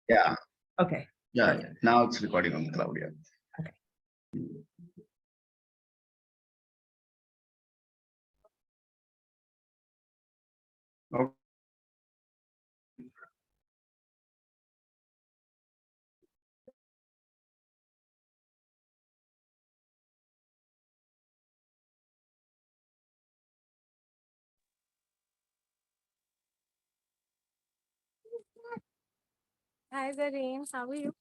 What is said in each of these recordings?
Yeah, Okay. yeah. Perfect. Now it's recording on cloud. Yeah. Okay. Okay. Hi, Zareen. How are you?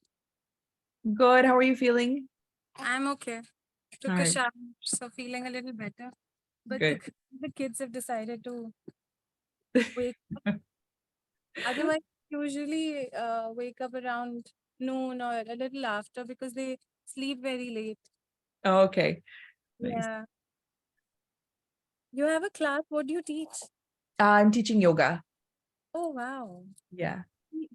Good. How are you feeling? I'm okay. Took All a right. shower, so feeling a little better. But Good. the kids have decided to wake. Otherwise, usually wake up around noon or a little after because they sleep very late. Oh, okay. Nice. Yeah. You have a class. What do you teach? I'm teaching yoga. Oh, wow. Yeah.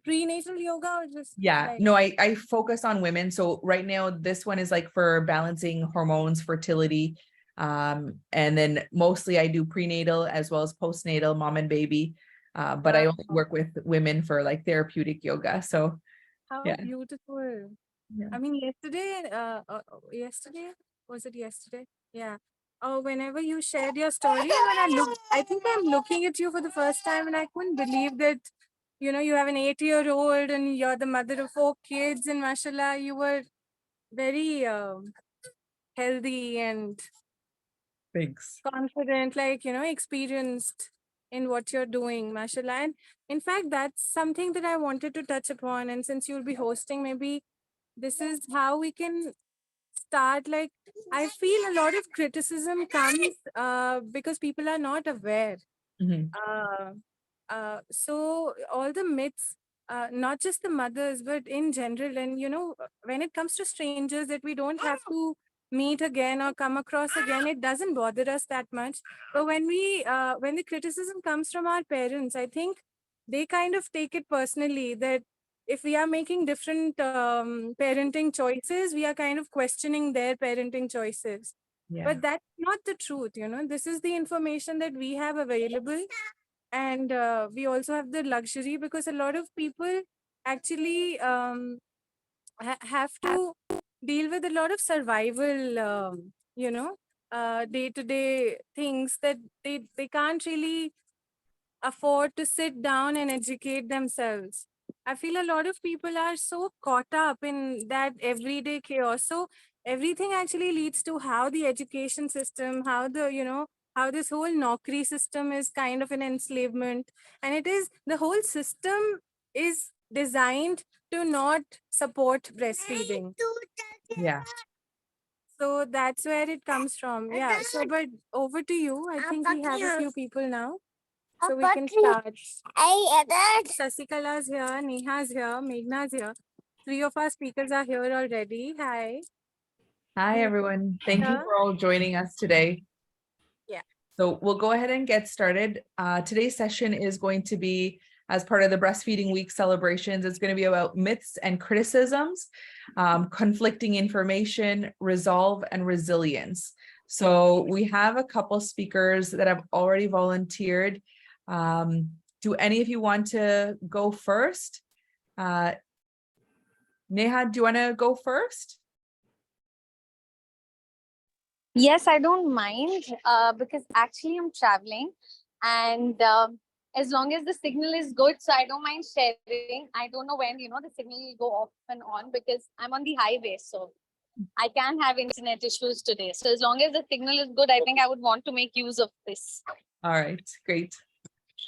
Prenatal yoga or just Yeah. like, No, I focus on women. So right now, this one is like for balancing hormones, fertility. And then mostly I do prenatal as well as postnatal, mom and baby. But I wow, also work with women for like therapeutic yoga. So how yeah. beautiful. Yeah. I mean, yesterday, was it yesterday? Yeah. Oh, whenever you shared your story, when I think I'm looking at you for the first time and I couldn't believe that, you have an 8-year-old and you're the mother of 4 kids and mashallah, you were very healthy and Thanks. confident, like, experienced in what you're doing, mashallah. And in fact, that's something that I wanted to touch upon. And since you'll be hosting, maybe this is how we can start. Like, I feel a lot of criticism comes because people are not aware. Mhm. So all the myths, not just the mothers, but in general, and when it comes to strangers that we don't have to meet again or come across again, it doesn't bother us that much. But when the criticism comes from our parents, I think they kind of take it personally that if we are making different parenting choices, we are kind of questioning their parenting choices. Yeah. But that's not the truth. This is the information that we have available, and we also have the luxury because a lot of people actually have to deal with a lot of survival day-to-day things that they can't really afford to sit down and educate themselves. I feel a lot of people are so caught up in that everyday chaos. So everything actually leads to how the education system, how this whole Naukri system is kind of an enslavement. And it is the whole system is designed to not support breastfeeding. Yeah. So that's where it comes from. Yeah. So, but over to you. I think we have a few people now. So we can start. Sasikala's here, Neha's here, Meghna's here. 3 of our speakers are here already. Hi. Hi, everyone. Thank you Yeah. for all joining us today. Yeah. So we'll go ahead and get started. Today's session is going to be as part of the Breastfeeding Week celebrations. It's going to be about myths and criticisms, conflicting information, resolve, and resilience. So we have a couple speakers that have already volunteered. Do any of you want to go first? Neha, do you want to go first? Yes, I don't mind because actually I'm traveling, and as long as the signal is good, so I don't mind sharing. I don't know when the signal will go off and on because I'm on the highway, so I can have internet issues today. So as long as the signal is good, I think I would want to make use of this. All right, great.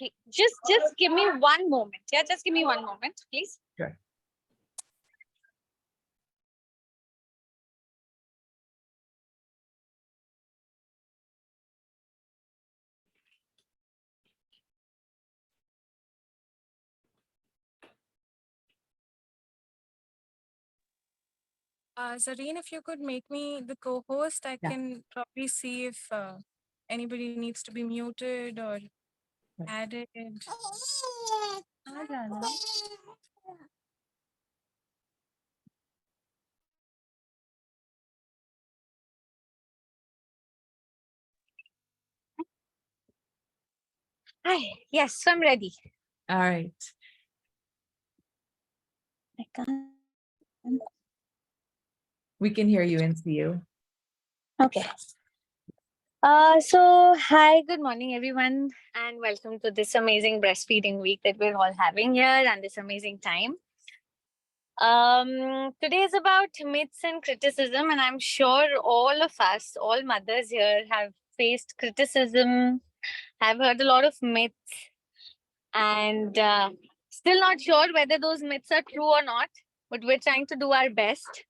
Okay, just give me one moment. Yeah, just give me one moment, please. Sure. Zareen, if you could make me the co-host, I Yeah. can probably see if anybody needs to be muted or added. Hi, yes, so I'm ready. All right. We can hear you and see you. Okay. So hi, good morning, everyone, and welcome to this amazing breastfeeding week that we're all having here and this amazing time. Today is about myths and criticism, and I'm sure all of us, all mothers here, have faced criticism, have heard a lot of myths, and still not sure whether those myths are true or not, but we're trying to do our best.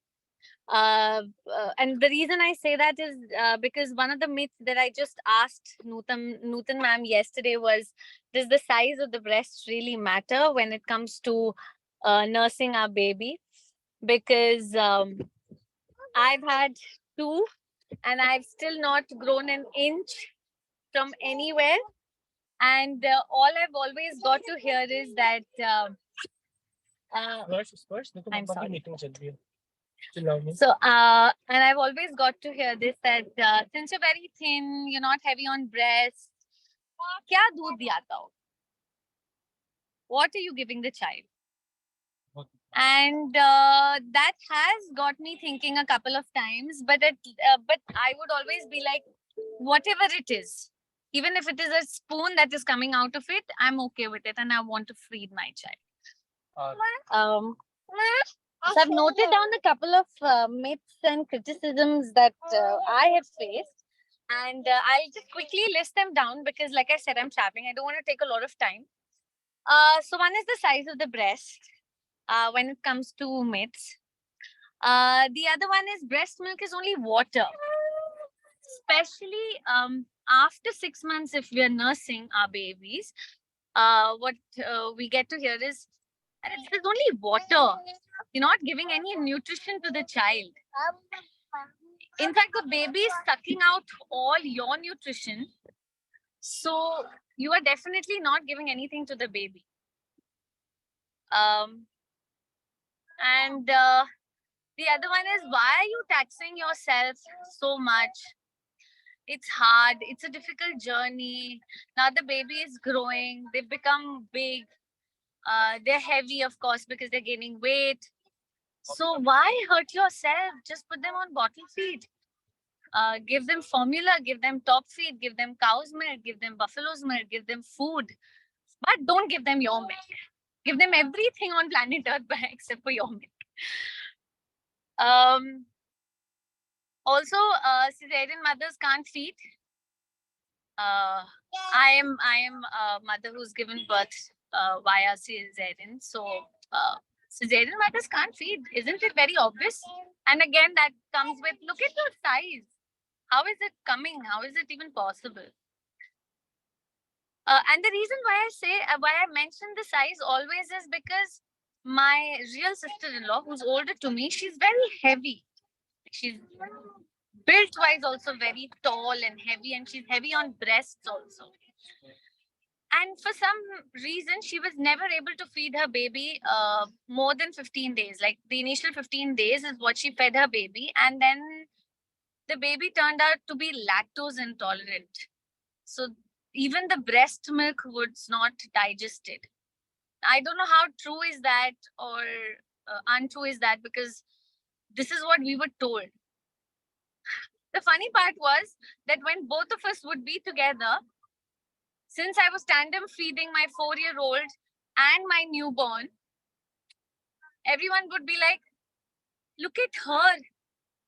And the reason I say that is because one of the myths that I just asked Nutan ma'am yesterday was, does the size of the breast really matter when it comes to nursing our baby? Because I've had two and I've still not grown an inch from anywhere. And all I've always got to hear is that I'm sorry. So, and I've always got to hear this that since you're very thin, you're not heavy on breast, kya doodh diyata ho? What are you giving the child? And that has got me thinking a couple of times, but I would always be like, whatever it is, even if it is a spoon that is coming out of it, I'm okay with it, and I want to feed my child. So I've noted down a couple of myths and criticisms that I have faced, and I'll just quickly list them down because, like I said, I'm traveling. I don't want to take a lot of time. So one is the size of the breast when it comes to myths. The other one is breast milk is only water, especially after 6 months if we are nursing our babies. What we get to hear is it is only water. You're not giving any nutrition to the child. In fact, the baby is sucking out all your nutrition. So you are definitely not giving anything to the baby. And the other one is, why are you taxing yourself so much? It's hard. It's a difficult journey. Now the baby is growing. They've become big. They're heavy, of course, because they're gaining weight. So why hurt yourself? Just put them on bottle feed. Give them formula, give them top feed, give them cow's milk, give them buffalo's milk, give them food. But don't give them your milk. Give them everything on planet Earth except for your milk. Also, cesarean mothers can't feed. I am a mother who's given birth via cesarean. So cesarean mothers can't feed. Isn't it very obvious? And again, that comes with, look at your size. How is it coming? How is it even possible? And the reason why I mention the size always is because my real sister-in-law, who's older to me, she's very heavy. She's built-wise also very tall and heavy, and she's heavy on breasts also. And for some reason, she was never able to feed her baby more than 15 days. Like the initial 15 days is what she fed her baby. And then the baby turned out to be lactose intolerant. So even the breast milk was not digested. I don't know how true is that or untrue is that, because this is what we were told. The funny part was that when both of us would be together, since I was tandem feeding my 4-year-old and my newborn, everyone would be like, look at her.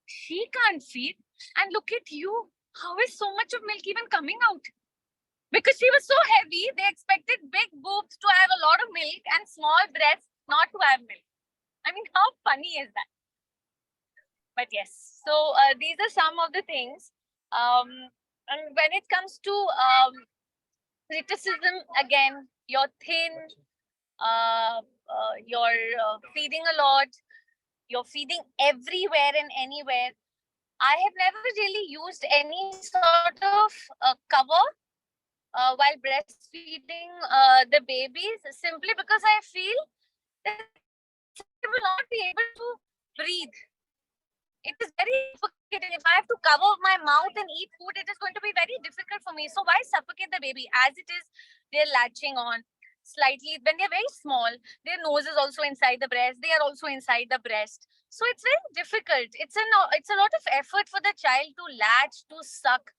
She can't feed. And look at you. How is so much of milk even coming out? Because she was so heavy, they expected big boobs to have a lot of milk and small breasts not to have milk. I mean, how funny is that? But yes, so these are some of the things. And when it comes to criticism, again, you're thin, you're feeding a lot, you're feeding everywhere and anywhere. I have never really used any sort of cover while breastfeeding the babies, simply because I feel that they will not be able to breathe. It is very suffocating. If I have to cover my mouth and eat food, it is going to be very difficult for me. So why suffocate the baby? As it is, they're latching on. slightly, when they're very small, their nose is also inside the breast. They are also inside the breast. So it's very difficult. It's a lot of effort for the child to latch, to suck.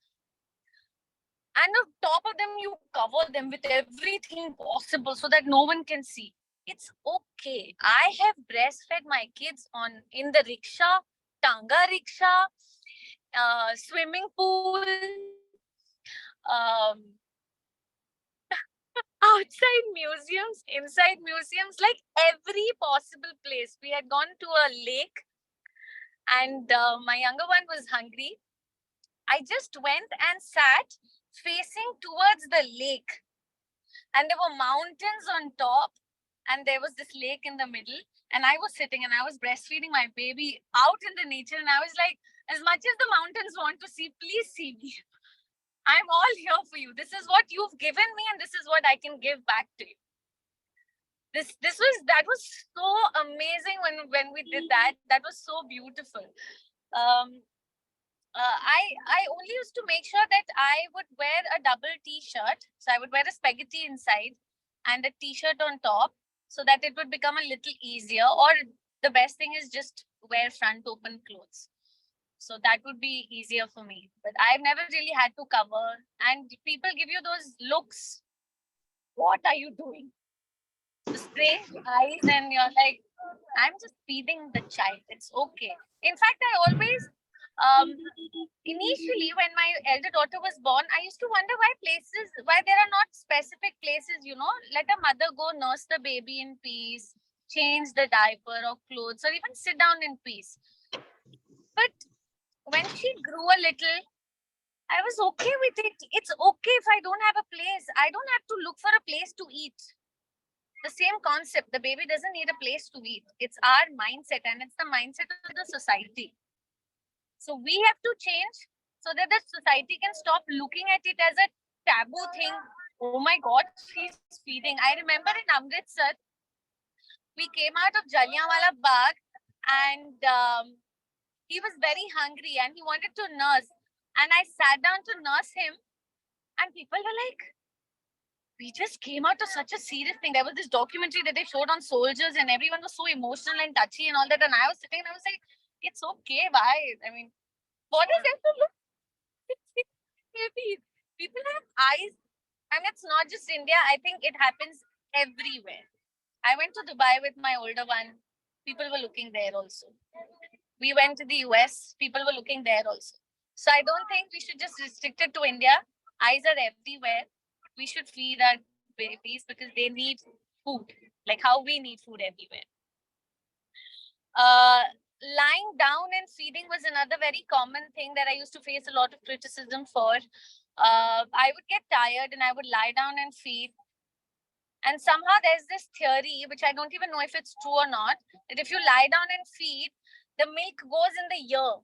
And on top of them, you cover them with everything possible so that no one can see. It's okay. I have breastfed my kids in the rickshaw, tanga rickshaw, swimming pool, um, outside museums, inside museums, like every possible place. We had gone to a lake, and my younger one was hungry. I just went and sat facing towards the lake, and there were mountains on top, and there was this lake in the middle, and I was sitting and I was breastfeeding my baby out in the nature, and I was like, as much as the mountains want to see, please see me. I'm all here for you. This is what you've given me, and this is what I can give back to you. That was so amazing when we did that. That was so beautiful. I only used to make sure that I would wear a double t-shirt. So I would wear a spaghetti inside and a t-shirt on top, so that it would become a little easier. Or the best thing is just wear front open clothes. So that would be easier for me. But I've never really had to cover. And people give you those looks. What are you doing? Strange eyes, and you're like, I'm just feeding the child. It's okay. In fact, I always, initially when my elder daughter was born, I used to wonder why there are not specific places, let a mother go nurse the baby in peace, change the diaper or clothes, or even sit down in peace. But when she grew a little, I was okay with it. It's okay if I don't have a place. I don't have to look for a place to eat. The same concept. The baby doesn't need a place to eat. It's our mindset, and it's the mindset of the society. So we have to change so that the society can stop looking at it as a taboo thing. Oh my God, she's feeding. I remember in Amritsar, we came out of Jallianwala Bagh, and he was very hungry and he wanted to nurse. And I sat down to nurse him, and people were like, we just came out of such a serious thing. There was this documentary that they showed on soldiers, and everyone was so emotional and touchy and all that. And I was sitting and I was like, it's okay, bye. I mean, what does that to look? People have eyes. And it's not just India. I think it happens everywhere. I went to Dubai with my older one. People were looking there also. We went to the US. People were looking there also. So I don't think we should just restrict it to India. Eyes are everywhere. We should feed our babies because they need food, like how we need food everywhere. Lying down and feeding was another very common thing that I used to face a lot of criticism for. I would get tired and I would lie down and feed. And somehow there's this theory, which I don't even know if it's true or not, that if you lie down and feed, the milk goes in the ear.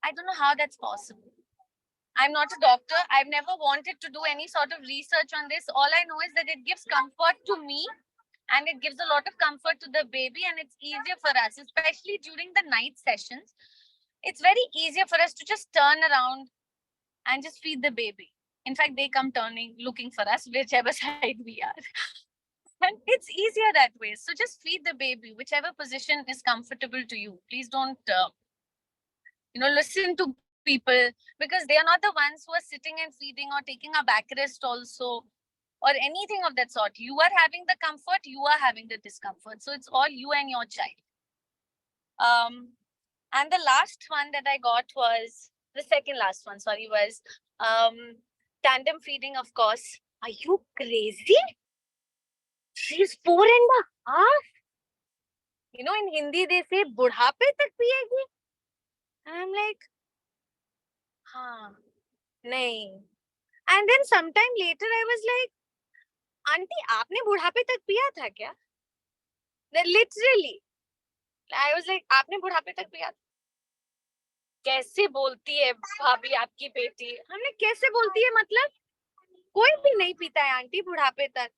I don't know how that's possible. I'm not a doctor. I've never wanted to do any sort of research on this. All I know is that it gives comfort to me, and it gives a lot of comfort to the baby, and it's easier for us, especially during the night sessions. It's very easier for us to just turn around and just feed the baby. In fact, they come looking for us, whichever side we are. And it's easier that way. So just feed the baby, whichever position is comfortable to you. Please don't, listen to people, because they are not the ones who are sitting and feeding or taking a backrest also, or anything of that sort. You are having the comfort, you are having the discomfort. So it's all you and your child. And the last one that I got was, the second last one, sorry, was tandem feeding, of course. Are you crazy? She's 4.5. In Hindi, they say, budhape tak piyegi. And I'm like, nahi. And then sometime later, I was like, Auntie, aapne budhape tak piya tha kya? Then literally, I was like, aapne budhape tak piya tha? कैसे बोलती है भाभी आपकी बेटी? हमने कैसे बोलती है मतलब? कोई भी नहीं पीता है आंटी बुढ़ापे तक.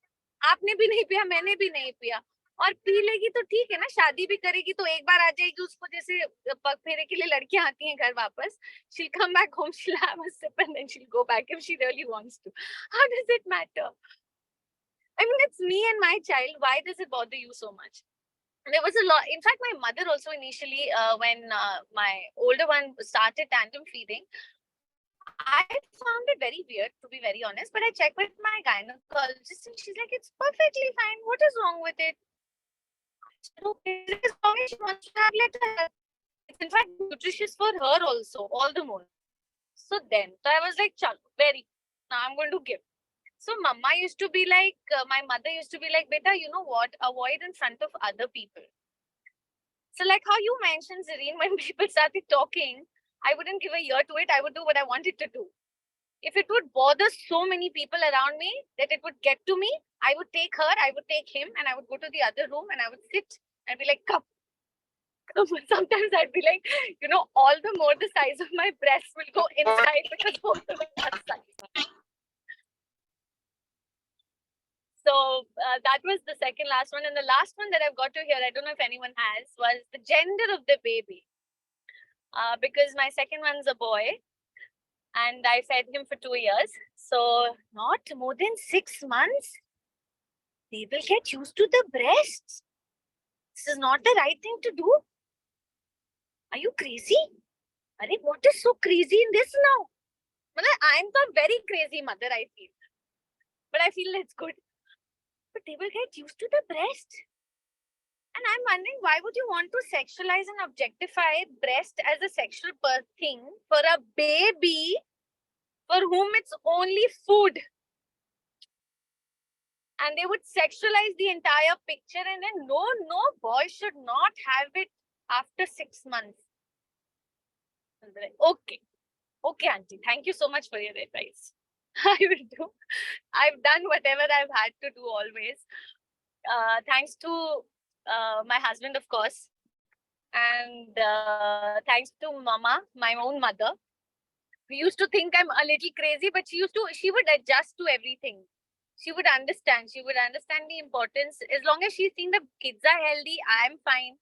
आपने भी नहीं पिया, मैंने भी नहीं पिया. और पी लेगी तो ठीक है ना, शादी भी करेगी तो एक बार आ जाएगी, उसको जैसे पग फेरे के लिए लड़कियां आती हैं घर वापस, she'll come back home, she'll have a sip and then she'll go back if she really wants to. How does it matter? I mean, it's me and my child. Why does it bother you so much? There was a lot. In fact, my mother also initially, when my older one started tandem feeding, I found it very weird, to be very honest. But I checked with my gynecologist, and she's like, "It's perfectly fine. What is wrong with it?" So, as long as she wants to have, let her have. It's in fact nutritious for her also, all the more. So I was like, "Chalo, very. Now I'm going to give." So mama used to be like, my mother used to be like, "Beta, you know what? Avoid in front of other people." So like how you mentioned, Zareen, when people started talking, I wouldn't give a ear to it. I would do what I wanted to do. If it would bother so many people around me that it would get to me, I would take her, I would take him, and I would go to the other room and I would sit and be like, "Come." Sometimes I'd be like, you know, all the more the size of my breast will go inside because both of them are size. So that was the second last one. And the last one that I've got to hear, I don't know if anyone has, was the gender of the baby. Because my second one's a boy and I fed him for 2 years. So not more than 6 months, they will get used to the breasts. This is not the right thing to do. Are you crazy? Arey, what is so crazy in this now? I'm a very crazy mother, I feel. But I feel it's good. But they will get used to the breast. And I'm wondering, why would you want to sexualize and objectify breast as a sexual thing for a baby for whom it's only food? And they would sexualize the entire picture, and then no boy should not have it after 6 months. Okay, auntie, thank you so much for your advice. I will do. I've done whatever I've had to do always. Thanks to my husband, of course. And thanks to mama, my own mother. We used to think I'm a little crazy, but she would adjust to everything. She would understand. She would understand the importance. As long as she's seeing the kids are healthy, I'm fine.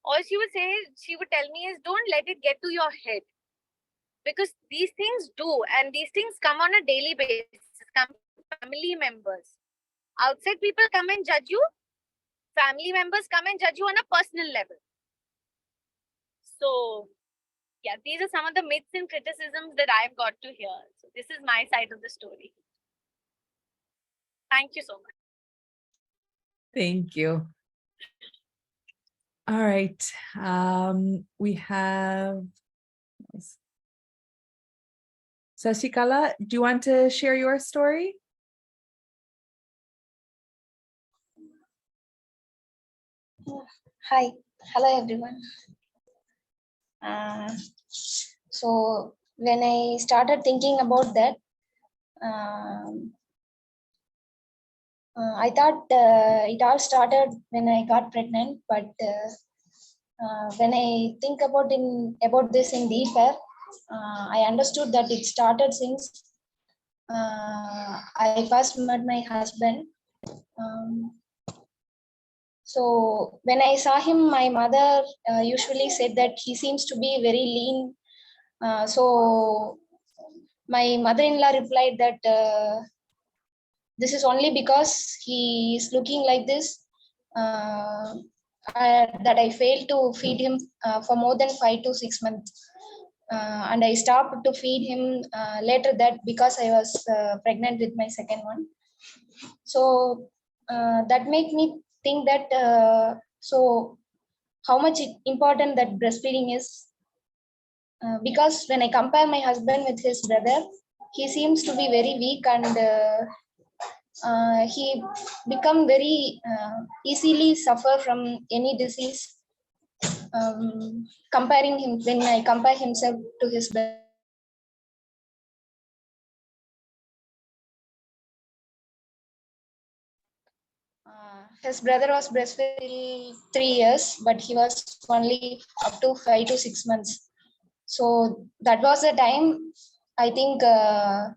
All she would tell me is, don't let it get to your head. Because these things do, and these things come on a daily basis, come from family members. Outside people come and judge you. Family members come and judge you on a personal level. So, yeah, these are some of the myths and criticisms that I've got to hear. So this is my side of the story. Thank you so much. Thank you. All right. We have Sasikala. Do you want to share your story? Hi, hello everyone. So when I started thinking about that, I thought it all started when I got pregnant, but when I think about this in deeper, I understood that it started since I first met my husband. So when I saw him, my mother usually said that he seems to be very lean. So my mother-in-law replied that this is only because he is looking like this, that I failed to feed him for more than 5 to 6 months. And I stopped to feed him later that because I was pregnant with my second one. So that made me think that so how much important that breastfeeding is, because when I compare my husband with his brother, he seems to be very weak, and he become very easily suffer from any disease. Comparing him, when I compare himself to his brother, his brother was breastfeeding 3 years, but he was only up to 5 to 6 months. So that was the time, I think, that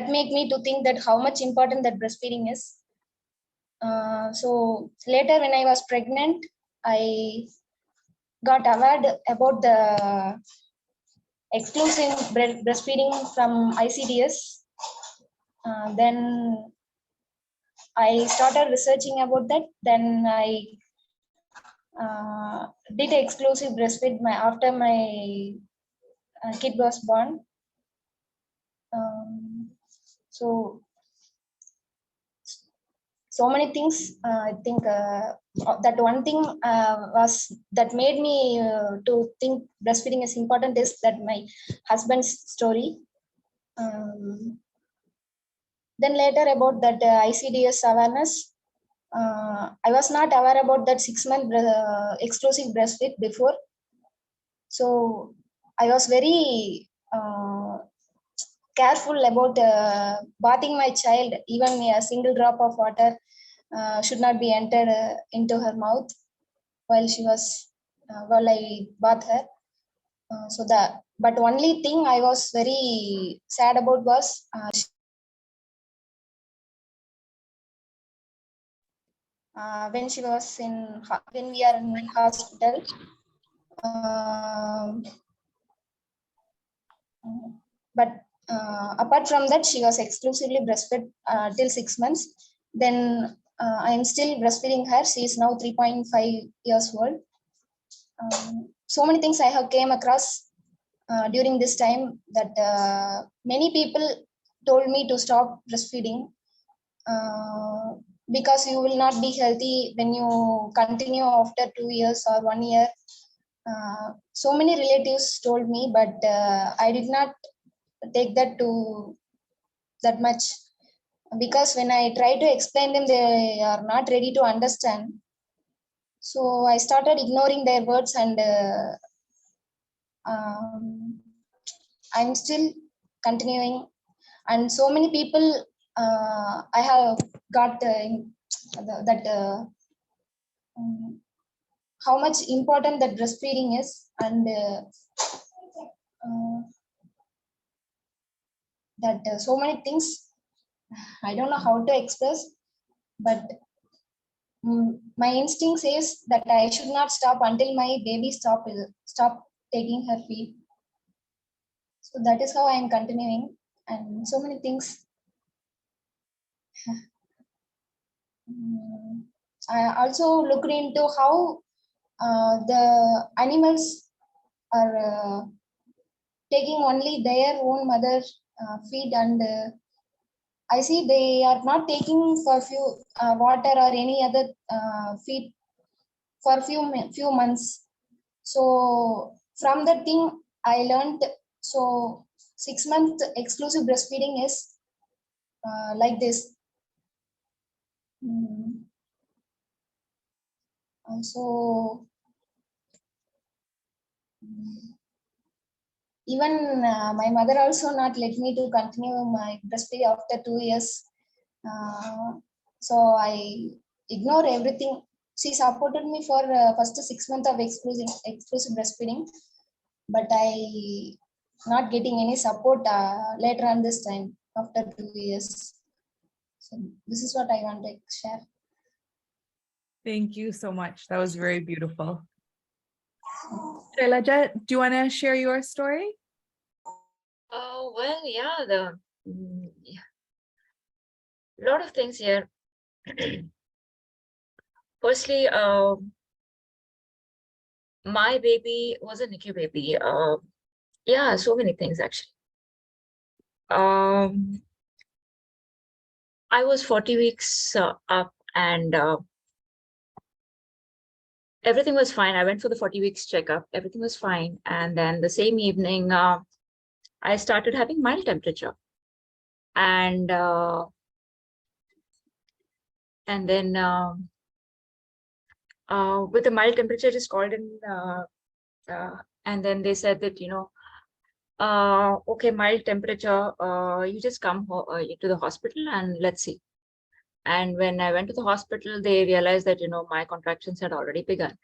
made me to think that how much important that breastfeeding is. So later when I was pregnant, I got aware about the exclusive breastfeeding from ICDS. Then I started researching about that. Then I did exclusive breastfeed after my kid was born. So many things. I think that one thing was that made me to think breastfeeding is important is that my husband's story. Then later about that ICDS awareness. I was not aware about that 6-month exclusive breastfeed before. So I was very careful about bathing my child. Even a single drop of water should not be entered into her mouth while she was while I bath her. But only thing I was very sad about was when she was when we are in hospital. But apart from that, she was exclusively breastfed till 6 months. Then I am still breastfeeding her. She is now 3.5 years old. So many things I have came across during this time that many people told me to stop breastfeeding because you will not be healthy when you continue after 2 years or 1 year. So many relatives told me, but I did not take that to that much, because when I try to explain them, they are not ready to understand. So I started ignoring their words, and I'm still continuing. And so many people I have got that how much important that breastfeeding is, and that so many things I don't know how to express, but my instinct says that I should not stop until my baby stop taking her feed. So that is how I am continuing, and so many things. I also looked into how the animals are taking only their own mother feed, and I see they are not taking for few water or any other feed for few months. So from that thing I learned. So 6-month exclusive breastfeeding is like this. Also, even my mother also not let me to continue my breastfeeding after 2 years. So I ignore everything. She supported me for first 6 months of exclusive breastfeeding, but I not getting any support later on this time after 2 years. So this is what I want to share. Thank you so much. That was very beautiful. Shailaja, do you want to share your story? Well, yeah, a lot of things here. Firstly, my baby was a NICU baby. Yeah, so many things actually. I was 40 weeks up, and everything was fine. I went for the 40 weeks checkup. Everything was fine. And then the same evening, I started having mild temperature. And then with the mild temperature, I just called in, and then they said that, okay, mild temperature, you just come to the hospital and let's see. And when I went to the hospital, they realized that, my contractions had already begun,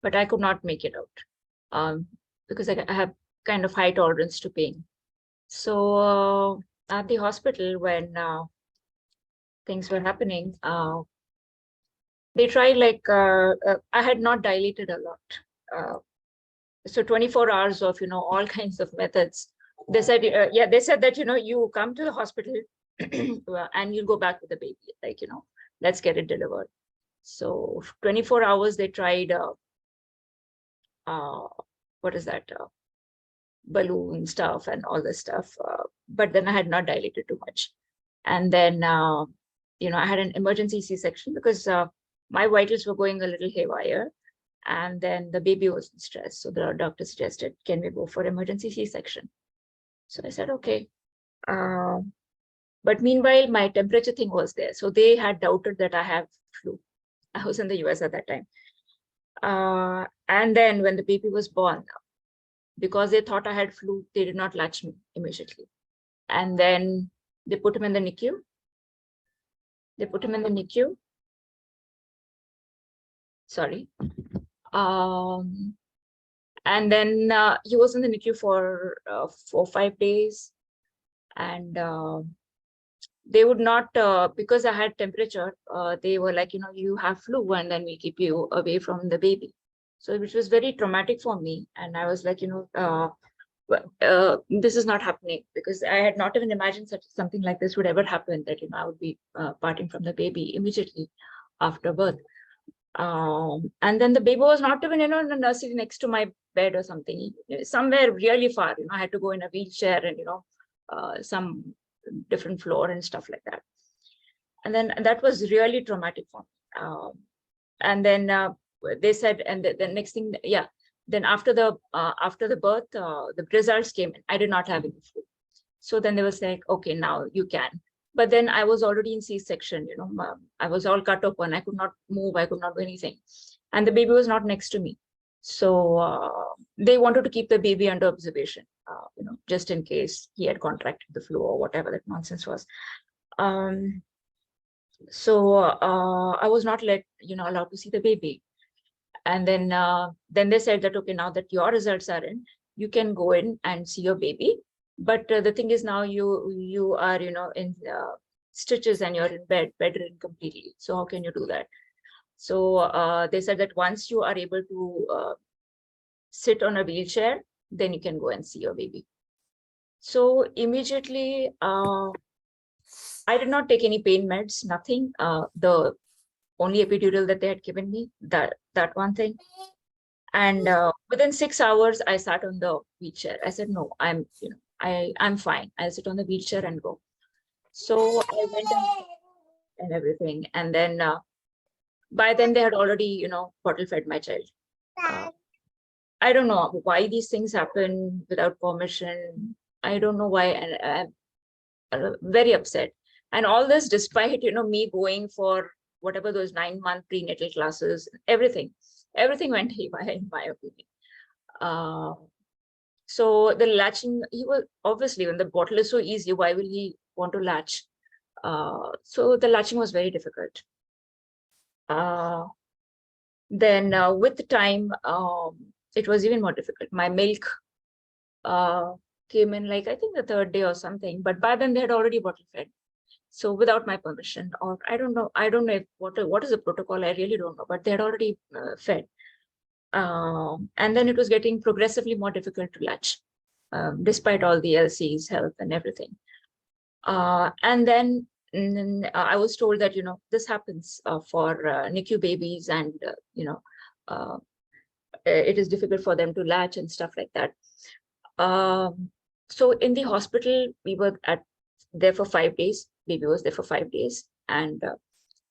but I could not make it out because I have kind of high tolerance to pain. So at the hospital, when things were happening, they tried like, I had not dilated a lot. So 24 hours of, all kinds of methods. They said, they said that, you come to the hospital and you'll go back with the baby, like, let's get it delivered. So 24 hours, they tried, what is that? Balloon stuff and all this stuff. But then I had not dilated too much. And then, I had an emergency C-section because my vitals were going a little haywire. And then the baby was in stress. So the doctor suggested, can we go for emergency C-section? So I said, okay. But meanwhile, my temperature thing was there. So they had doubted that I have flu. I was in the US at that time. And then when the baby was born, because they thought I had flu, they did not latch me immediately. And then they put him in the NICU. Sorry. And then he was in the NICU for 4 or 5 days. And they would not, because I had temperature, they were like, you have flu and then we keep you away from the baby. So which was very traumatic for me. And I was like, this is not happening, because I had not even imagined something like this would ever happen, that, I would be parting from the baby immediately after birth. And then the baby was not even, in the nursery next to my bed or something, somewhere really far, I had to go in a wheelchair and, some different floor and stuff like that. And then that was really traumatic for me. And then they said, and the next thing, then after the birth, the results came in. I did not have any flu. So then they was like, okay, now you can. But then I was already in C-section, I was all cut open. I could not move. I could not do anything. And the baby was not next to me. So they wanted to keep the baby under observation, just in case he had contracted the flu or whatever that nonsense was. So I was not allowed to see the baby. And then they said that, okay, now that your results are in, you can go in and see your baby. But the thing is, now you are, in stitches and you're in bedridden completely. So how can you do that? So they said that once you are able to sit on a wheelchair, then you can go and see your baby. So immediately, I did not take any pain meds, nothing. The only epidural that they had given me, that one thing. And within 6 hours, I sat on the wheelchair. I said, no, I'm fine. I'll sit on the wheelchair and go. So I went and everything. And then by then they had already, bottle fed my child. I don't know why these things happen without permission. I don't know why. And I'm very upset. And all this despite, me going for whatever those 9-month prenatal classes, everything went haywire in my opinion. So the latching, he was obviously, when the bottle is so easy, why will he want to latch? So the latching was very difficult. Then with the time, it was even more difficult. My milk came in I think the 3rd day or something, but by then they had already bottle fed. So without my permission, or I don't know if what is the protocol, I really don't know, but they had already fed. And then it was getting progressively more difficult to latch, despite all the LC's help and everything. And then I was told that, this happens for NICU babies, and, it is difficult for them to latch and stuff like that. So in the hospital, we were there for 5 days. Baby was there for 5 days. And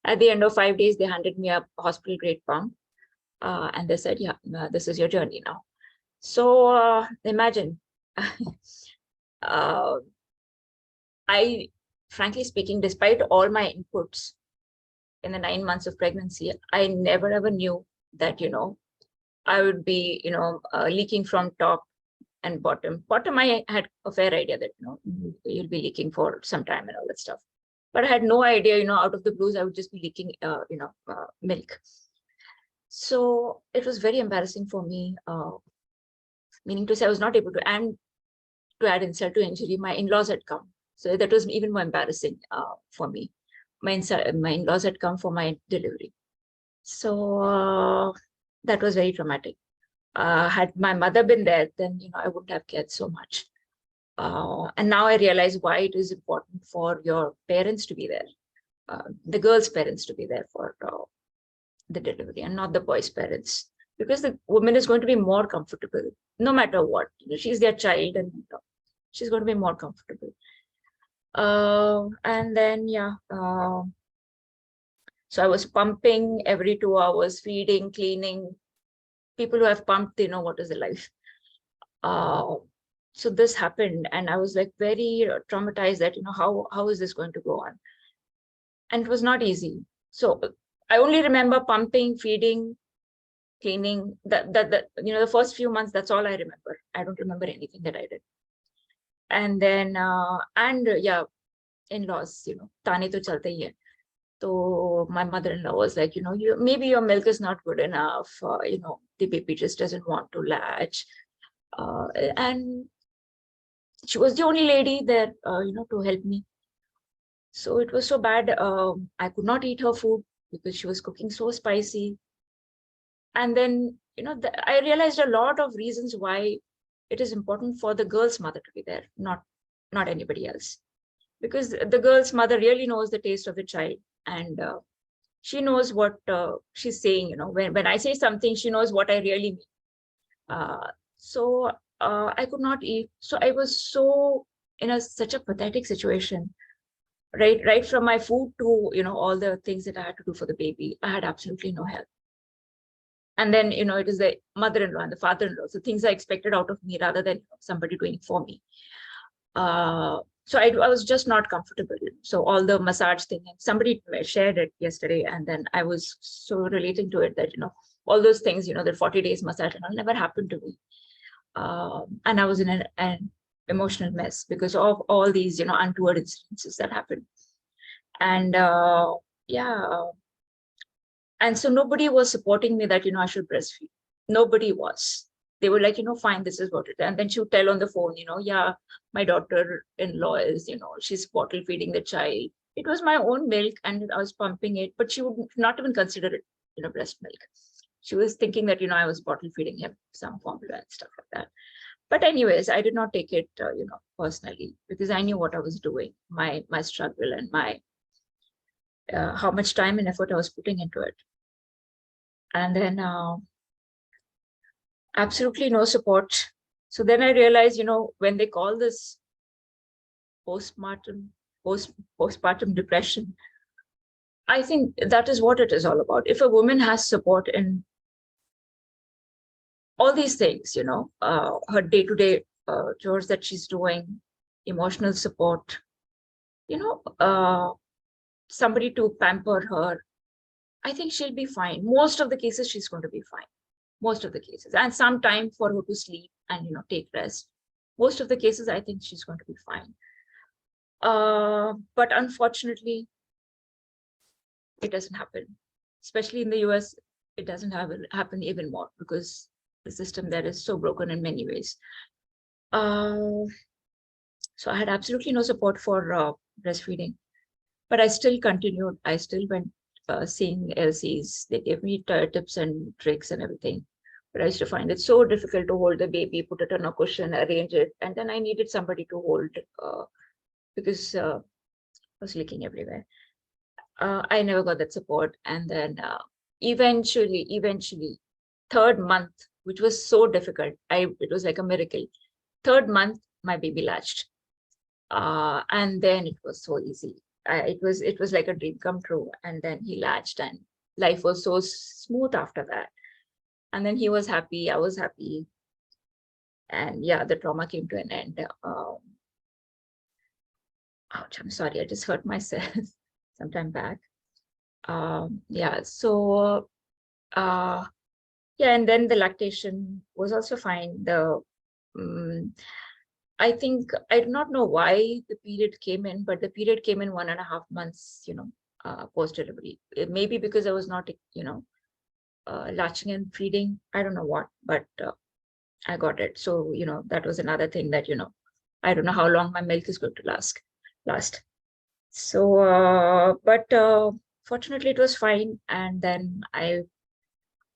at the end of 5 days, they handed me a hospital grade pump. And they said, this is your journey now. So imagine, I, frankly speaking, despite all my inputs in the 9 months of pregnancy, I never ever knew that, I would be, leaking from top and bottom. Bottom, I had a fair idea that, you'll be leaking for some time and all that stuff. But I had no idea, out of the blues, I would just be leaking, milk. So it was very embarrassing for me, meaning to say I was not able to, and to add insult to injury, my in-laws had come. So that was even more embarrassing for me. My in-laws had come for my delivery. So that was very traumatic. Had my mother been there, then I wouldn't have cared so much. And now I realize why it is important for your parents to be there, the girl's parents to be there for the delivery, and not the boy's parents, because the woman is going to be more comfortable no matter what. She's their child, and she's going to be more comfortable. And then so I was pumping every 2 hours, feeding, cleaning. People who have pumped, they know what is the life. So this happened, and I was like very traumatized that how is this going to go on? And it was not easy. So I only remember pumping, feeding, cleaning. The first few months, that's all I remember. I don't remember anything that I did. And then in-laws, tane to chalte hi hai. So my mother-in-law was like, maybe your milk is not good enough. The baby just doesn't want to latch. And she was the only lady there, to help me. So it was so bad. I could not eat her food because she was cooking so spicy. And then, I realized a lot of reasons why it is important for the girl's mother to be there, not anybody else. Because the girl's mother really knows the taste of the child, and she knows what she's saying. When I say something, she knows what I really mean. So I could not eat. So I was so in such a pathetic situation, right from my food to all the things that I had to do for the baby. I had absolutely no help. And then it is the mother-in-law and the father-in-law, so things are expected out of me rather than somebody doing it for me. So I was just not comfortable. So all the massage thing, and somebody shared it yesterday, and then I was so relating to it that all those things, the 40 days massage and all never happened to me. And I was in an emotional mess because of all these untoward incidences that happened. And and so nobody was supporting me that I should breastfeed. Nobody was. They were like, fine, this is what it is. And then she would tell on the phone, my daughter-in-law is, she's bottle feeding the child. It was my own milk and I was pumping it, but she would not even consider it, breast milk. She was thinking that, I was bottle feeding him some formula and stuff like that. But anyways, I did not take it, personally, because I knew what I was doing, my struggle and my, how much time and effort I was putting into it. And then, absolutely no support. So then I realized, when they call this postpartum depression, I think that is what it is all about. If a woman has support in all these things, her day-to-day chores that she's doing, emotional support, somebody to pamper her, I think she'll be fine. Most of the cases, she's going to be fine. Most of the cases, and some time for her to sleep and take rest. Most of the cases, I think she's going to be fine. But unfortunately, it doesn't happen. Especially in the US, it doesn't happen even more because the system there is so broken in many ways. So I had absolutely no support for breastfeeding, but I still continued. I still went seeing LCs. They gave me tips and tricks and everything. But I used to find it so difficult to hold the baby, put it on a cushion, arrange it. And then I needed somebody to hold because I was leaking everywhere. I never got that support. And then eventually, third month, which was so difficult, it was like a miracle. Third month, my baby latched. And then it was so easy. It was like a dream come true. And then he latched and life was so smooth after that. And then he was happy, I was happy. And yeah, the trauma came to an end. Ouch, I'm sorry, I just hurt myself sometime back. Yeah, so and then the lactation was also fine. I think, I do not know why the period came in, but the period came in 1.5 months, post-delivery. Maybe because I was not, latching and feeding. I don't know what, but I got it. So, that was another thing that, I don't know how long my milk is going to last. So, but fortunately, it was fine. And then I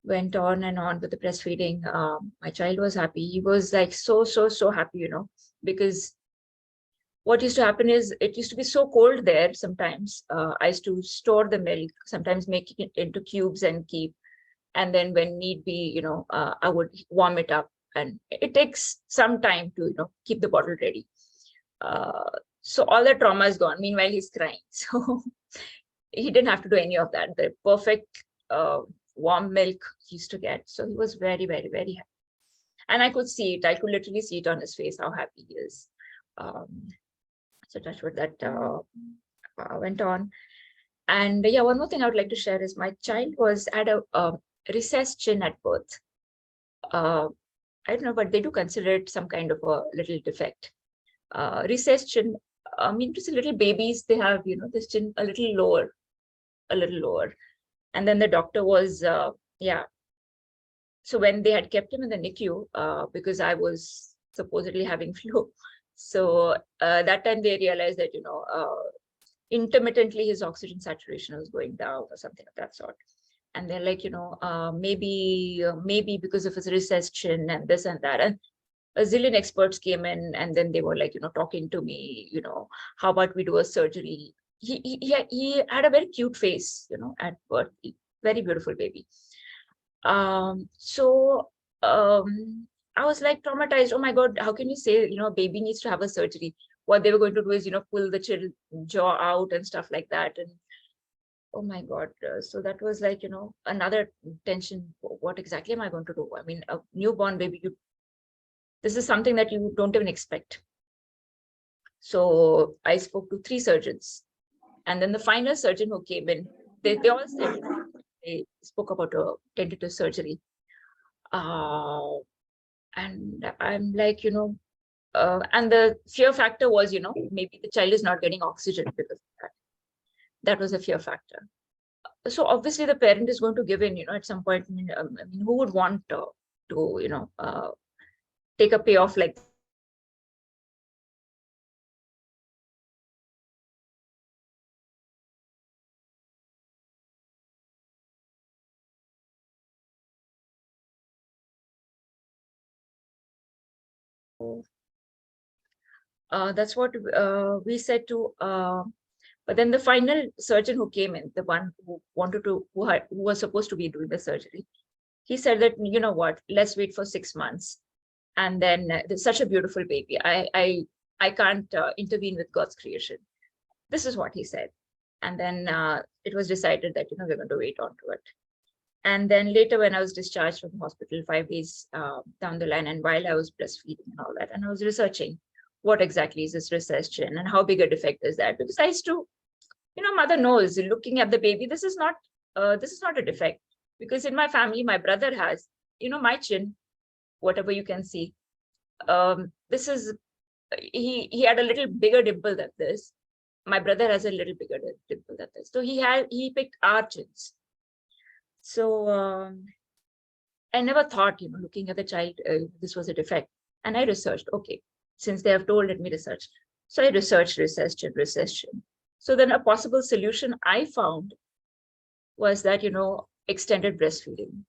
went on and on with the breastfeeding. My child was happy. He was like so happy, because what used to happen is it used to be so cold there sometimes. I used to store the milk, sometimes make it into cubes and keep. And then when need be, I would warm it up. And it takes some time to, keep the bottle ready. So all the trauma is gone. Meanwhile, he's crying. So he didn't have to do any of that. The perfect warm milk he used to get. So he was very happy. And I could see it. I could literally see it on his face, how happy he is. So touch wood that went on. And yeah, one more thing I would like to share is my child had a recessed chin at birth. I don't know, but they do consider it some kind of a little defect. Recessed chin, I mean, just little babies, they have, this chin a little lower. And then the doctor was, So when they had kept him in the NICU, because I was supposedly having flu, so that time they realized that, intermittently his oxygen saturation was going down or something of that sort. And they're like, maybe because of his recessed chin and this and that. And a zillion experts came in, and then they were like, talking to me, how about we do a surgery? He had a very cute face, at birth, very beautiful baby. I was like traumatized. Oh my God, how can you say, a baby needs to have a surgery? What they were going to do is, pull the jaw out and stuff like that. And oh my God. So that was like, another tension. What exactly am I going to do? I mean, a newborn baby, this is something that you don't even expect. So I spoke to 3 surgeons. And then the final surgeon who came in, they all said, they spoke about a tentative surgery. And I'm like, and the fear factor was, maybe the child is not getting oxygen because of that. That was a fear factor. So obviously the parent is going to give in, at some point. I mean, who would want to, take a payoff like that? That's what we said to, but then the final surgeon who came in, the one who who was supposed to be doing the surgery, he said that, you know what, let's wait for 6 months. And then there's such a beautiful baby. I can't intervene with God's creation. This is what he said. And then it was decided that, we're going to wait on to it. And then later when I was discharged from the hospital 5 days down the line, and while I was breastfeeding and all that, and I was researching what exactly is this recession and how big a defect is that? Because I used to, mother knows, looking at the baby, this is not a defect. Because in my family, my brother has, my chin, whatever you can see. This is, he had a little bigger dimple than this. My brother has a little bigger dimple than this. So he picked our chins. So I never thought, looking at the child, this was a defect. And I researched, okay, since they have told, let me research. So I researched recession. So then a possible solution I found was that, extended breastfeeding.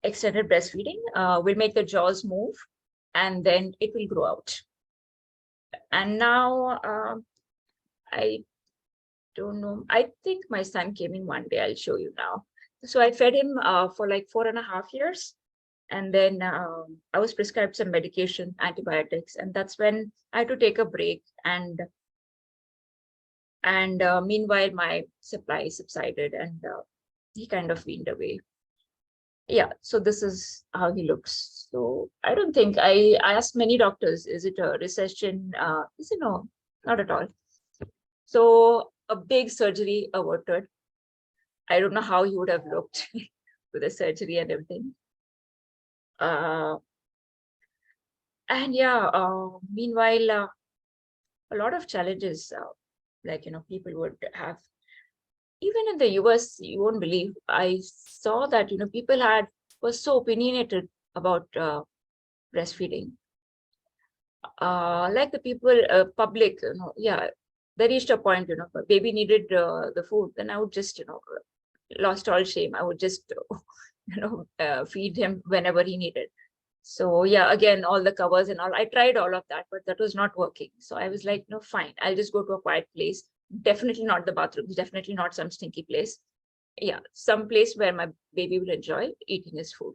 Extended breastfeeding will make the jaws move, and then it will grow out. And now I don't know. I think my son came in one day. I'll show you now. So I fed him for like 4.5 years. And then I was prescribed some medication, antibiotics. And that's when I had to take a break. And meanwhile, my supply subsided, and he kind of weaned away. Yeah, so this is how he looks. So I don't think, I asked many doctors, is it a recession? He said, no, not at all. So a big surgery averted. I don't know how he would have looked with the surgery and everything. And yeah, meanwhile, a lot of challenges, like, people would have, even in the US, you won't believe, I saw that, people were so opinionated about breastfeeding. Like the people, public, they reached a point, baby needed the food, then I would just, lost all shame. I would just, feed him whenever he needed. So yeah, again, all the covers and all, I tried all of that, but that was not working. So I was like, no, fine, I'll just go to a quiet place. Definitely not the bathroom, definitely not some stinky place. Yeah, some place where my baby will enjoy eating his food.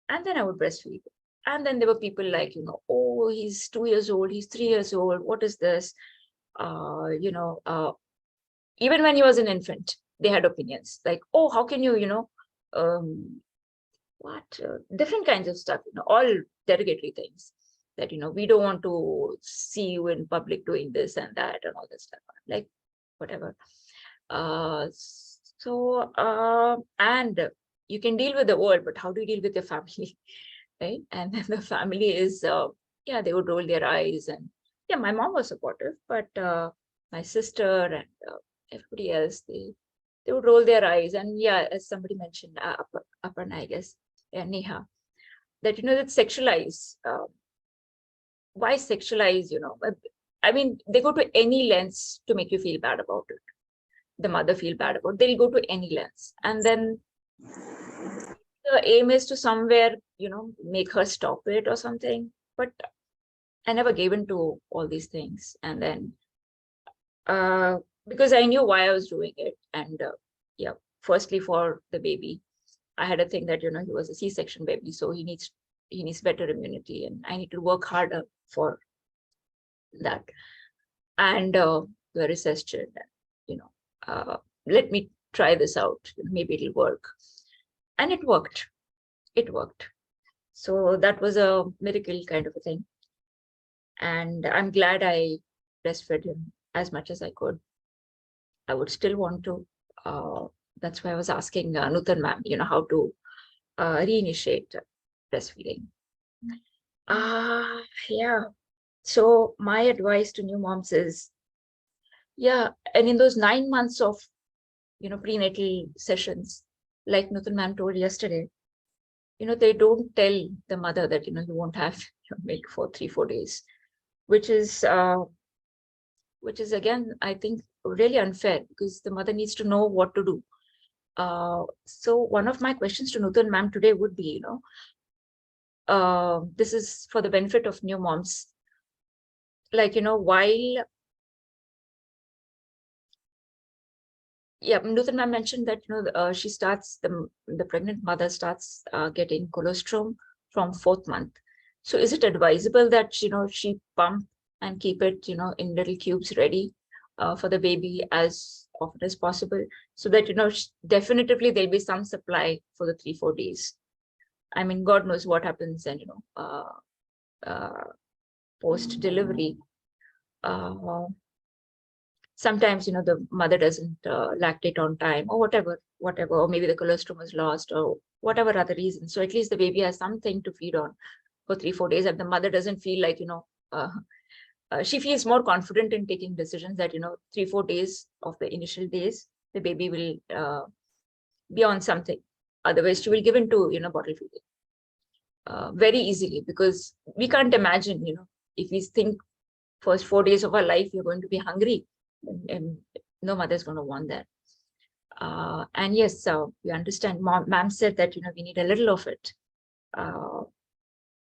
And then I would breastfeed. And then there were people like, oh, he's 2 years old, he's 3 years old, what is this? Even when he was an infant, they had opinions like, oh, how can you, different kinds of stuff, all derogatory things that, we don't want to see you in public doing this and that and all this stuff. Like, whatever. And you can deal with the world, but how do you deal with your family? Right? And then the family is, they would roll their eyes. And yeah, my mom was supportive, but my sister and everybody else, they would roll their eyes. And yeah, as somebody mentioned, Aparna, I guess, Neha, that, that sexualize. Why sexualize, I mean, they go to any lengths to make you feel bad about it. The mother feel bad about it. They'll go to any lengths. And then the aim is to somewhere, make her stop it or something. But I never gave in to all these things. And then, because I knew why I was doing it. And firstly for the baby, I had a thing that, he was a C-section baby, so he needs better immunity, and I need to work harder for that. And the recession, let me try this out, maybe it'll work. And it worked. So that was a miracle kind of a thing. And I'm glad I breastfed him as much as I could. I would still want to. That's why I was asking Nutan ma'am, how to reinitiate breastfeeding. Yeah. So my advice to new moms is, and in those 9 months of, prenatal sessions, like Nutan ma'am told yesterday, they don't tell the mother that, you won't have your milk for 3-4 days, which is again, I think, really unfair, because the mother needs to know what to do. So one of my questions to Nutan ma'am today would be, this is for the benefit of new moms, like, while Nutan ma'am mentioned that, she starts, the pregnant mother starts getting colostrum from 4th month. So is it advisable that, she pump and keep it, in little cubes ready for the baby as often as possible, so that, definitively there'll be some supply for the 3-4 days. I mean, God knows what happens, and, post-delivery. Sometimes, the mother doesn't lactate on time, or whatever, or maybe the colostrum was lost, or whatever other reason. So at least the baby has something to feed on for 3-4 days, and the mother doesn't feel like, she feels more confident in taking decisions that, 3-4 days of the initial days, the baby will be on something. Otherwise, she will give in to, bottle feeding very easily, because we can't imagine, if we think first 4 days of our life, you're going to be hungry, and no mother's going to want that. And yes, we understand. Ma'am said that, we need a little of it.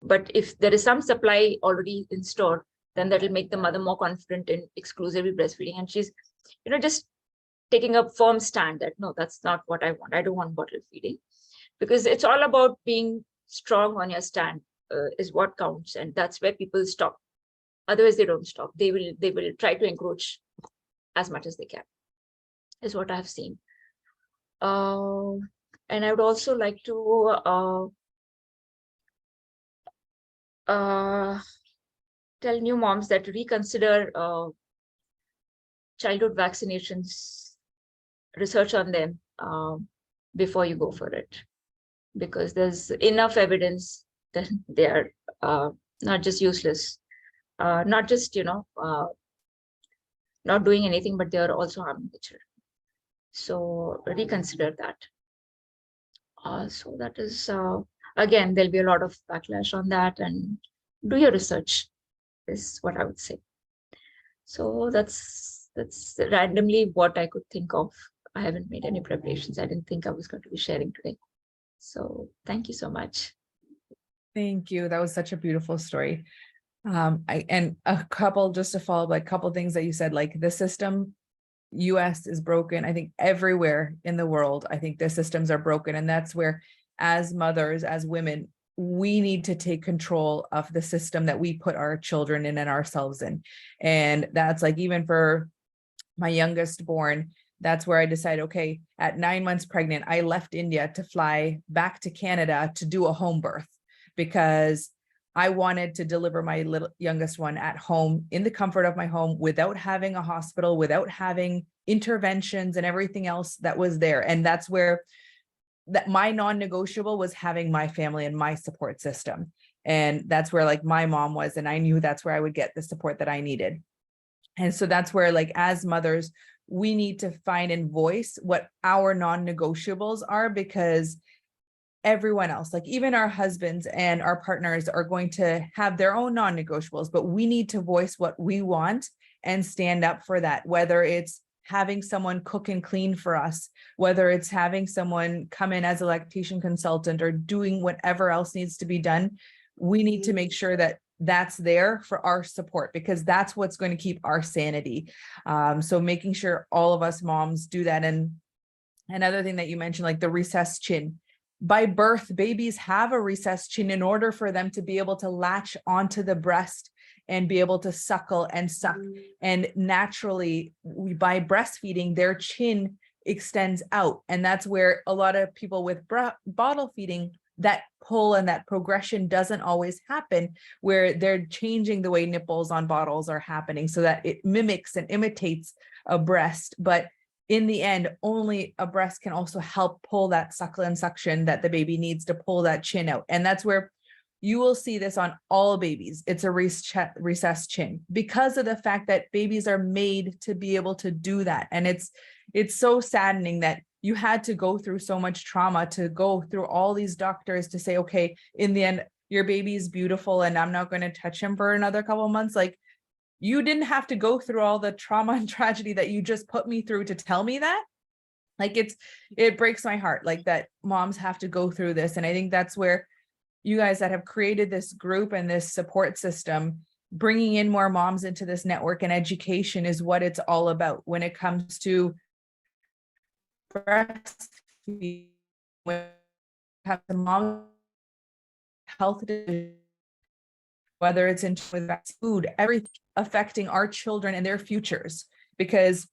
But if there is some supply already in store, then that will make the mother more confident in exclusively breastfeeding. And she's, just taking a firm stand that, no, that's not what I want. I don't want bottle feeding, because it's all about being strong on your stand is what counts. And that's where people stop. Otherwise, they don't stop. They will try to encroach as much as they can, is what I've seen. And I would also like to tell new moms that to reconsider childhood vaccinations, research on them before you go for it, because there's enough evidence that they are not just useless, not just, not doing anything, but they are also harming the children. So reconsider that. So that is, again, there'll be a lot of backlash on that, and do your research is what I would say. So that's randomly what I could think of. I haven't made any preparations. I didn't think I was going to be sharing today. So thank you so much. Thank you. That was such a beautiful story. And a couple, just to follow up, like a couple things that you said, like the system, US is broken. I think everywhere in the world, I think the systems are broken. And that's where, as mothers, as women, we need to take control of the system that we put our children in and ourselves in. And that's like, even for my youngest born, that's where I decided, okay, at 9 months pregnant, I left India to fly back to Canada to do a home birth, because I wanted to deliver my youngest one at home in the comfort of my home, without having a hospital, without having interventions and everything else that was there. And that's where that my non-negotiable was having my family and my support system. And that's where like my mom was, and I knew that's where I would get the support that I needed. And so that's where, like, as mothers, we need to find and voice what our non-negotiables are, because everyone else, like even our husbands and our partners, are going to have their own non-negotiables, but we need to voice what we want and stand up for that, whether it's having someone cook and clean for us, whether it's having someone come in as a lactation consultant, or doing whatever else needs to be done. We need to make sure that that's there for our support, because that's what's going to keep our sanity. So making sure all of us moms do that. And another thing that you mentioned, like the recessed chin. By birth, babies have a recessed chin in order for them to be able to latch onto the breast and be able to suckle and suck. And naturally, by breastfeeding, their chin extends out. And that's where a lot of people with bottle feeding, that pull and that progression doesn't always happen, where they're changing the way nipples on bottles are happening so that it mimics and imitates a breast. But in the end, only a breast can also help pull that suckle and suction that the baby needs to pull that chin out. And that's where you will see this on all babies. It's a recessed chin, because of the fact that babies are made to be able to do that. And it's so saddening that you had to go through so much trauma to go through all these doctors to say, okay, in the end, your baby is beautiful and I'm not going to touch him for another couple of months. Like, you didn't have to go through all the trauma and tragedy that you just put me through to tell me that. Like, it breaks my heart, like, that moms have to go through this. And I think that's where you guys that have created this group and this support system, bringing in more moms into this network and education, is what it's all about when it comes to breastfeeding, when it comes to mom health, whether it's in with food, everything affecting our children and their futures. Because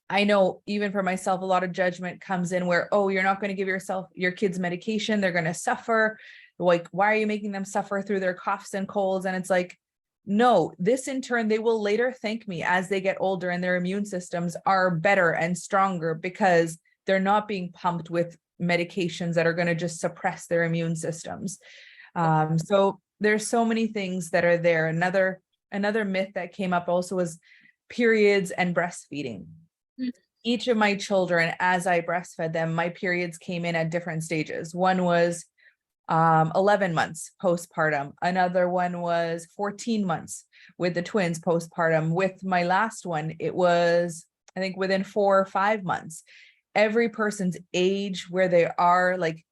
I know, even for myself, a lot of judgment comes in where, oh, you're not going to give your kids medication, they're going to suffer. Like, why are you making them suffer through their coughs and colds? And it's like, no, this in turn, they will later thank me as they get older and their immune systems are better and stronger, because they're not being pumped with medications that are going to just suppress their immune systems. So there's so many things that are there. Another myth that came up also was periods and breastfeeding. Each of my children, as I breastfed them, my periods came in at different stages. One was 11 months postpartum. Another one was 14 months with the twins postpartum. With my last one, it was, I think, within 4 or 5 months. Every person's age, where they are, like,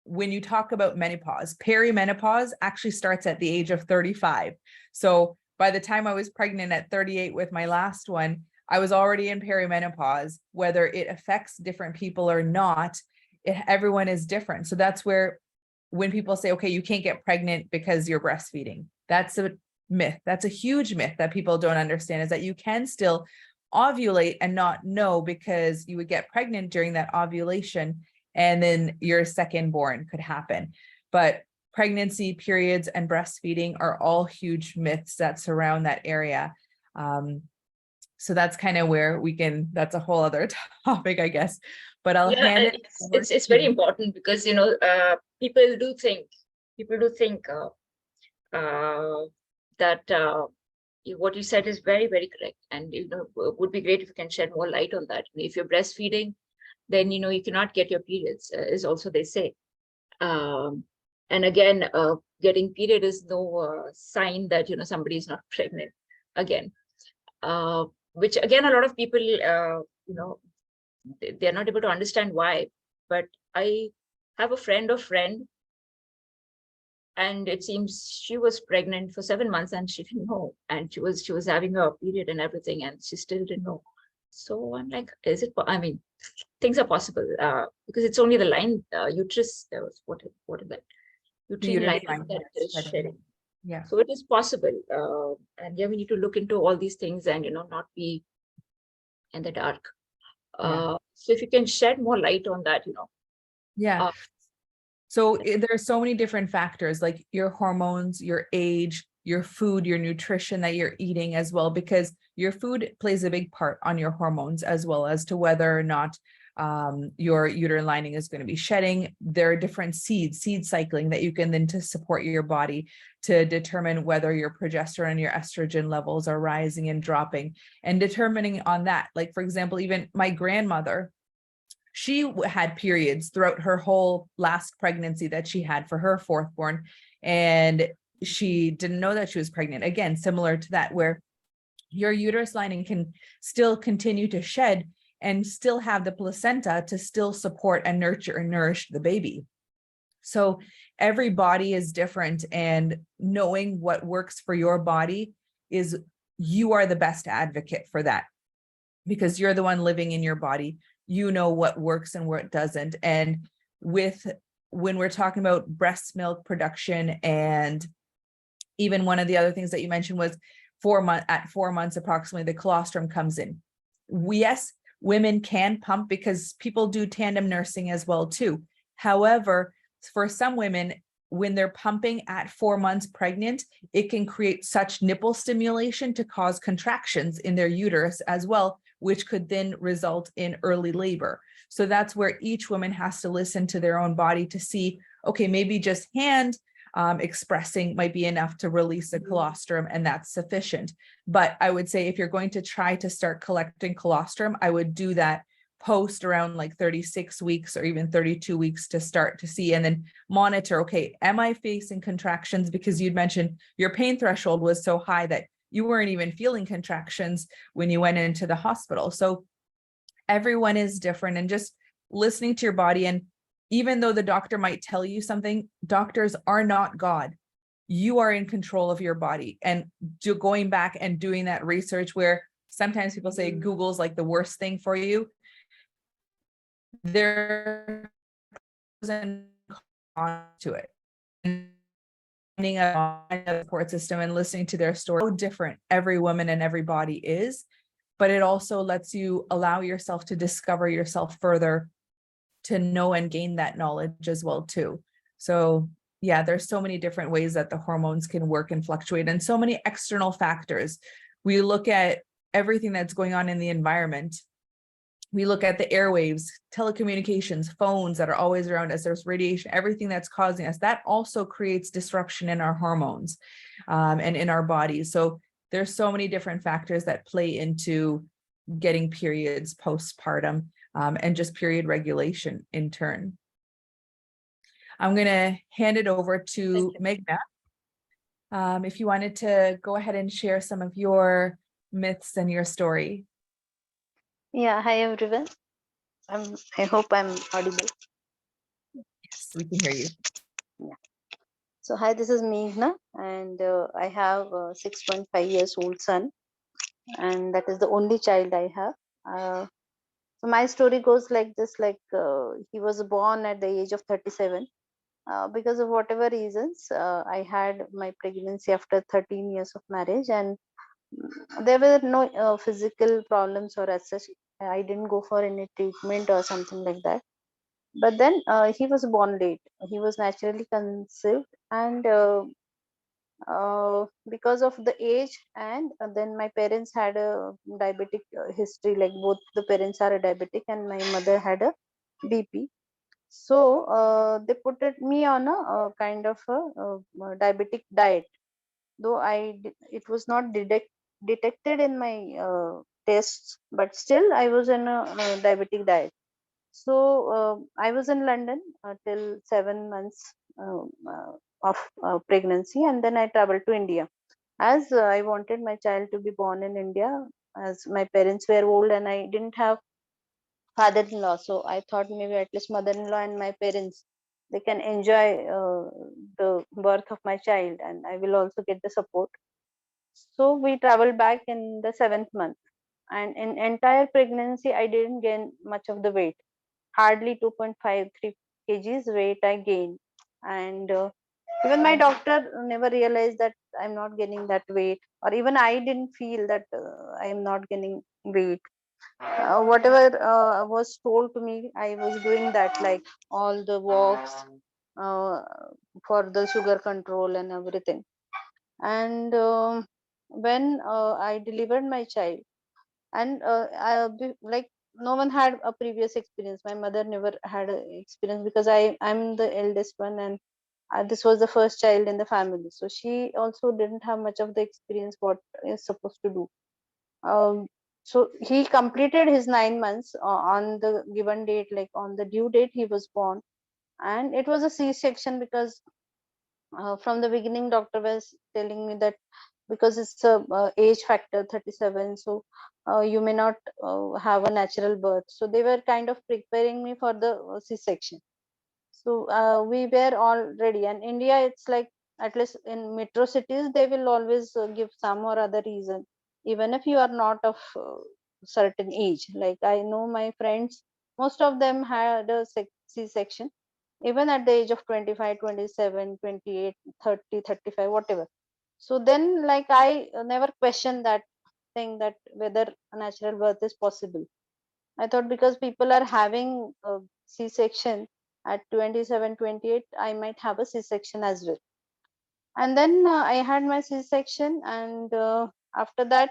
when you talk about menopause, perimenopause actually starts at the age of 35. So by the time I was pregnant at 38 with my last one, I was already in perimenopause. Whether it affects different people or not, everyone is different. So that's where, when people say, okay, you can't get pregnant because you're breastfeeding, that's a myth. That's a huge myth that people don't understand, is that you can still ovulate and not know, because you would get pregnant during that ovulation and then your second born could happen. But pregnancy, periods, and breastfeeding are all huge myths that surround that area. So that's kind of where that's a whole other topic, I guess, but I'll hand it. It's very important, because, people do think that what you said is very, very correct. And, it would be great if you can shed more light on that. If you're breastfeeding, then, you cannot get your periods, is also they say. And again, getting period is no sign that, somebody is not pregnant again. which again, a lot of people, they're not able to understand why. But I have a friend of friend, and it seems she was pregnant for 7 months and she didn't know, and she was having her period and everything, and she still didn't know. So I'm like, is it? I mean, things are possible because it's only the line uterus. There was what is that? Uterine uterine lining lining that that's is shedding. shedding. Yeah. So it is possible, and yeah, we need to look into all these things and not be in the dark. So if you can shed more light on that, Yeah. Uh, So there are so many different factors, like your hormones, your age, your food, your nutrition that you're eating as well, because your food plays a big part on your hormones as well as to whether or not your uterine lining is going to be shedding. There are different seed cycling that you can then to support your body to determine whether your progesterone and your estrogen levels are rising and dropping, and determining on that. Like, for example, even my grandmother, she had periods throughout her whole last pregnancy that she had for her fourth born, and she didn't know that she was pregnant. Again, similar to that, where your uterus lining can still continue to shed and still have the placenta to still support and nurture and nourish the baby. So every body is different, and knowing what works for your body is, you are the best advocate for that, because you're the one living in your body. You know what works and what doesn't. And when we're talking about breast milk production, and even one of the other things that you mentioned was 4 months approximately, the colostrum comes in. Yes, women can pump because people do tandem nursing as well too. However, for some women, when they're pumping at 4 months pregnant, it can create such nipple stimulation to cause contractions in their uterus as well, which could then result in early labor. So that's where each woman has to listen to their own body to see, okay, maybe just hand expressing might be enough to release the colostrum, and that's sufficient. But I would say if you're going to try to start collecting colostrum, I would do that post around like 36 weeks or even 32 weeks to start to see, and then monitor, okay, am I facing contractions? Because you'd mentioned your pain threshold was so high that you weren't even feeling contractions when you went into the hospital. So everyone is different, and just listening to your body. And even though the doctor might tell you something, doctors are not God. You are in control of your body. And going back and doing that research, where sometimes people say Google's like the worst thing for you, there and to it. Finding a support system and listening to their story, how different every woman and every body is, but it also lets you allow yourself to discover yourself further, to know and gain that knowledge as well too. So yeah, there's so many different ways that the hormones can work and fluctuate, and so many external factors. We look at everything that's going on in the environment. We look at the airwaves, telecommunications, phones that are always around us, there's radiation, everything that's causing us, that also creates disruption in our hormones and in our bodies. So there's so many different factors that play into getting periods postpartum and just period regulation in turn. I'm going to hand it over to Meena. If you wanted to go ahead and share some of your myths and your story. Yeah, hi everyone. I hope I'm audible. Yes, we can hear you. Yeah. So hi, this is Meena, and I have a 6.5 years old son, and that is the only child I have. So my story goes like this: he was born at the age of 37. Because of whatever reasons, I had my pregnancy after 13 years of marriage, and there were no physical problems or as such. I didn't go for any treatment or something like that. But then he was born late. He was naturally conceived, and because of the age, and then my parents had a diabetic history. Like both the parents are a diabetic, and my mother had a BP. So they put me on a kind of a diabetic diet. Though it was not detected in my tests, but still I was in a diabetic diet. So I was in London till 7 months of pregnancy, and then I traveled to India. As I wanted my child to be born in India, as my parents were old and I didn't have father-in-law. So I thought maybe at least mother-in-law and my parents, they can enjoy the birth of my child, and I will also get the support. So we traveled back in the 7th month, and in entire pregnancy, I didn't gain much of the weight. Hardly 2.53 kgs weight I gained, and even my doctor never realized that I'm not gaining that weight, or even I didn't feel that I am not gaining weight. Whatever was told to me, I was doing that, like all the walks uh, for the sugar control and everything. And when I delivered my child, and like no one had a previous experience. My mother never had a experience because I'm the eldest one, and this was the first child in the family. So she also didn't have much of the experience what is supposed to do. um, so he completed his 9 months on the given date, like on the due date he was born. And it was a c-section because from the beginning doctor was telling me that because it's a age factor 37, so you may not have a natural birth. So they were kind of preparing me for the c-section. So we were all ready. And India, it's like, at least in metro cities, they will always give some or other reason, even if you are not of certain age. Like I know my friends, most of them had a C-section, even at the age of 25, 27, 28, 30, 35, whatever. So then, like I never questioned that thing, that whether a natural birth is possible. I thought because people are having a C-section at 27, 28, I might have a C-section as well. And then I had my C-section, and after that,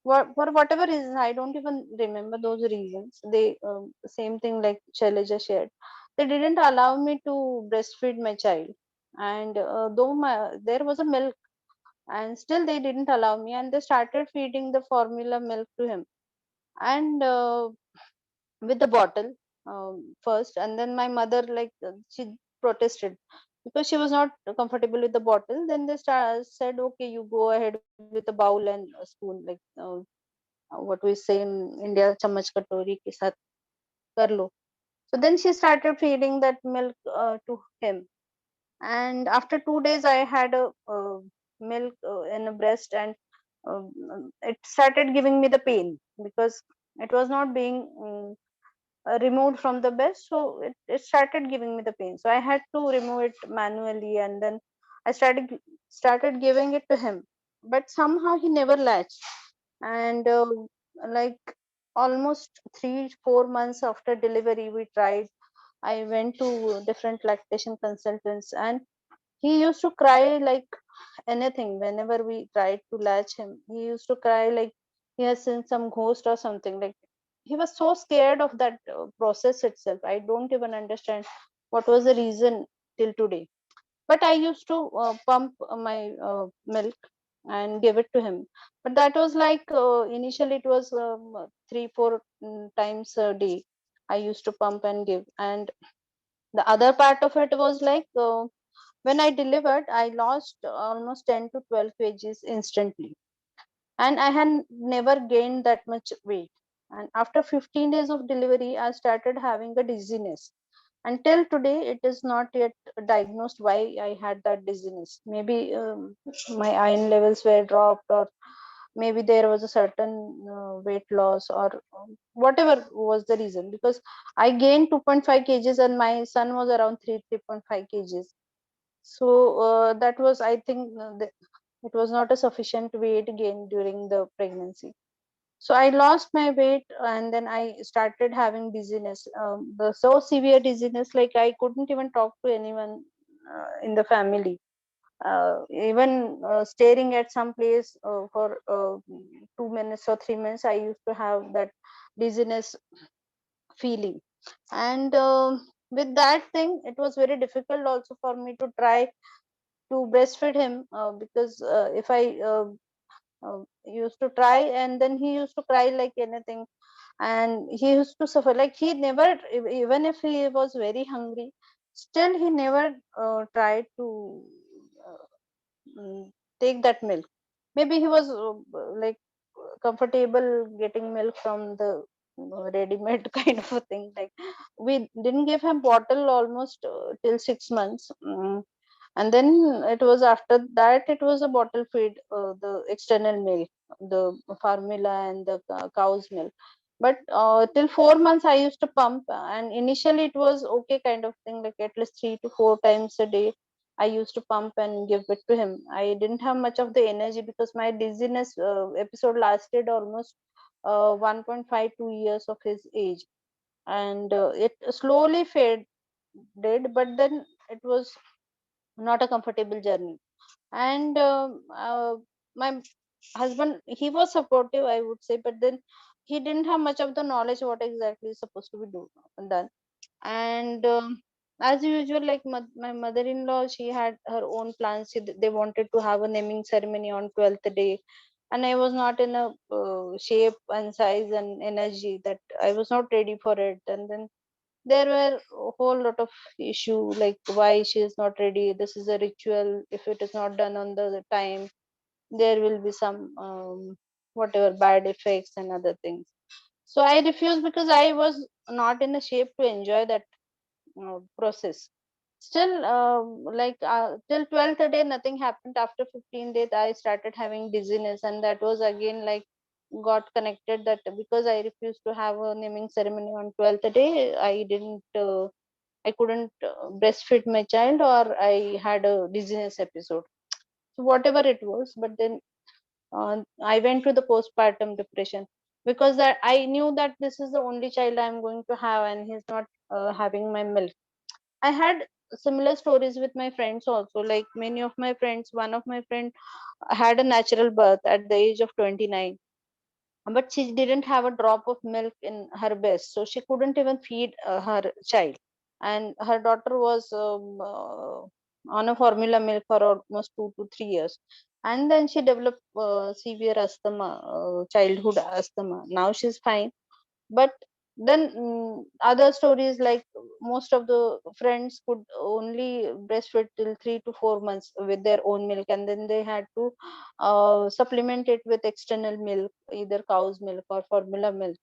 for whatever reason, I don't even remember those reasons. They same thing like Shailaja shared. They didn't allow me to breastfeed my child, and though there was a milk, and still they didn't allow me, and they started feeding the formula milk to him. And with the bottle first, and then my mother, like she protested because she was not comfortable with the bottle. Then they said, okay, you go ahead with a bowl and a spoon, like what we say in India, chammach katori ke sath kar lo. So then she started feeding that milk to him. And after 2 days I had a milk in a breast, and it started giving me the pain because it was not being removed from the breast. So it started giving me the pain, so I had to remove it manually. And then I started giving it to him, but somehow he never latched. And like almost 3 4 months after delivery, we tried. I went to different lactation consultants, and he used to cry like anything. Whenever we tried to latch him, he used to cry like he has seen some ghost or something. Like he was so scared of that process itself. I don't even understand what was the reason till today. But I used to pump my milk and give it to him. But that was like initially it was 3 4 times a day I used to pump and give. And the other part of it was like when I delivered, I lost almost 10 to 12 kgs instantly. And I had never gained that much weight. And after 15 days of delivery, I started having a dizziness. Until today, it is not yet diagnosed why I had that dizziness. Maybe my iron levels were dropped, or maybe there was a certain weight loss, or whatever was the reason. Because I gained 2.5 kgs and my son was around 3.5 kgs. So that was, I think, it was not a sufficient weight gain during the pregnancy. So I lost my weight, and then I started having dizziness. The so severe dizziness, like I couldn't even talk to anyone in the family. Even staring at some place for 2 minutes or 3 minutes, I used to have that dizziness feeling. And with that thing, it was very difficult also for me to try to breastfeed him, because if I used to try, and then he used to cry like anything, and he used to suffer. Like he never, even if he was very hungry, still he never tried to uh, take that milk. Maybe he was like comfortable getting milk from the ready-made kind of a thing. Like we didn't give him bottle almost till 6 months. And then it was after that it was a bottle feed, the external milk, the formula and the cow's milk. But till 4 months I used to pump, and initially it was okay kind of thing, like at least 3 to 4 times a day I used to pump and give it to him. I didn't have much of the energy because my dizziness episode lasted almost 1.5 2 years of his age, and it slowly faded, but then it was not a comfortable journey. And my husband, he was supportive, I would say, but then he didn't have much of the knowledge what exactly is supposed to be done. And as usual, like my mother-in-law, she had her own plans. They wanted to have a naming ceremony on 12th day, and I was not in a shape and size and energy that I was not ready for it. And then there were a whole lot of issue, like why she is not ready, this is a ritual, if it is not done on the time there will be some whatever bad effects and other things. So I refused because I was not in a shape to enjoy that process. Still, till 12th day nothing happened. After 15 days I started having dizziness, and that was again like got connected, that because I refused to have a naming ceremony on 12th day, I couldn't breastfeed my child, or I had a dizziness episode. So whatever it was, but then I went to the postpartum depression, because that I knew that this is the only child I'm going to have, and he's not having my milk. I had similar stories with my friends also. Like many of my friends, one of my friend had a natural birth at the age of 29, but she didn't have a drop of milk in her breast, so she couldn't even feed her child. And her daughter was on a formula milk for almost 2 to 3 years, and then she developed severe asthma, childhood asthma. Now she's fine, but then other stories, like most of the friends could only breastfeed till 3 to 4 months with their own milk, and then they had to supplement it with external milk, either cow's milk or formula milk.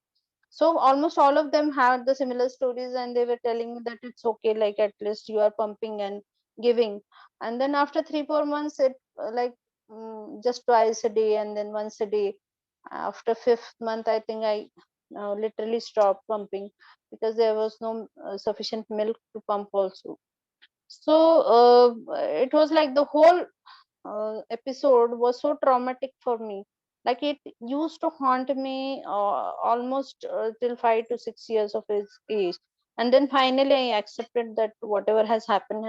So almost all of them had the similar stories, and they were telling me that it's okay, like at least you are pumping and giving. And then after 3 4 months, it just twice a day and then once a day. After fifth month, I think I literally stopped pumping, because there was no sufficient milk to pump also. So it was like the whole episode was so traumatic for me. Like it used to haunt me almost till 5 to 6 years of his age. And then finally I accepted that whatever has happened.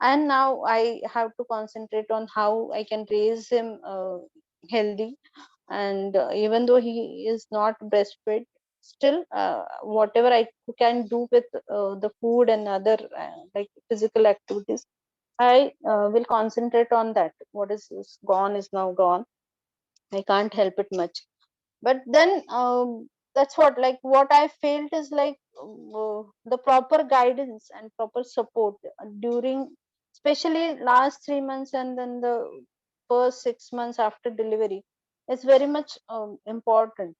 And now I have to concentrate on how I can raise him healthy. And even though he is not breastfed, still whatever I can do with the food and other like physical activities, I will concentrate on that. What is gone is now gone. I can't help it much. But then that's what I felt is like the proper guidance and proper support during, especially last 3 months and then the first 6 months after delivery, is very much important.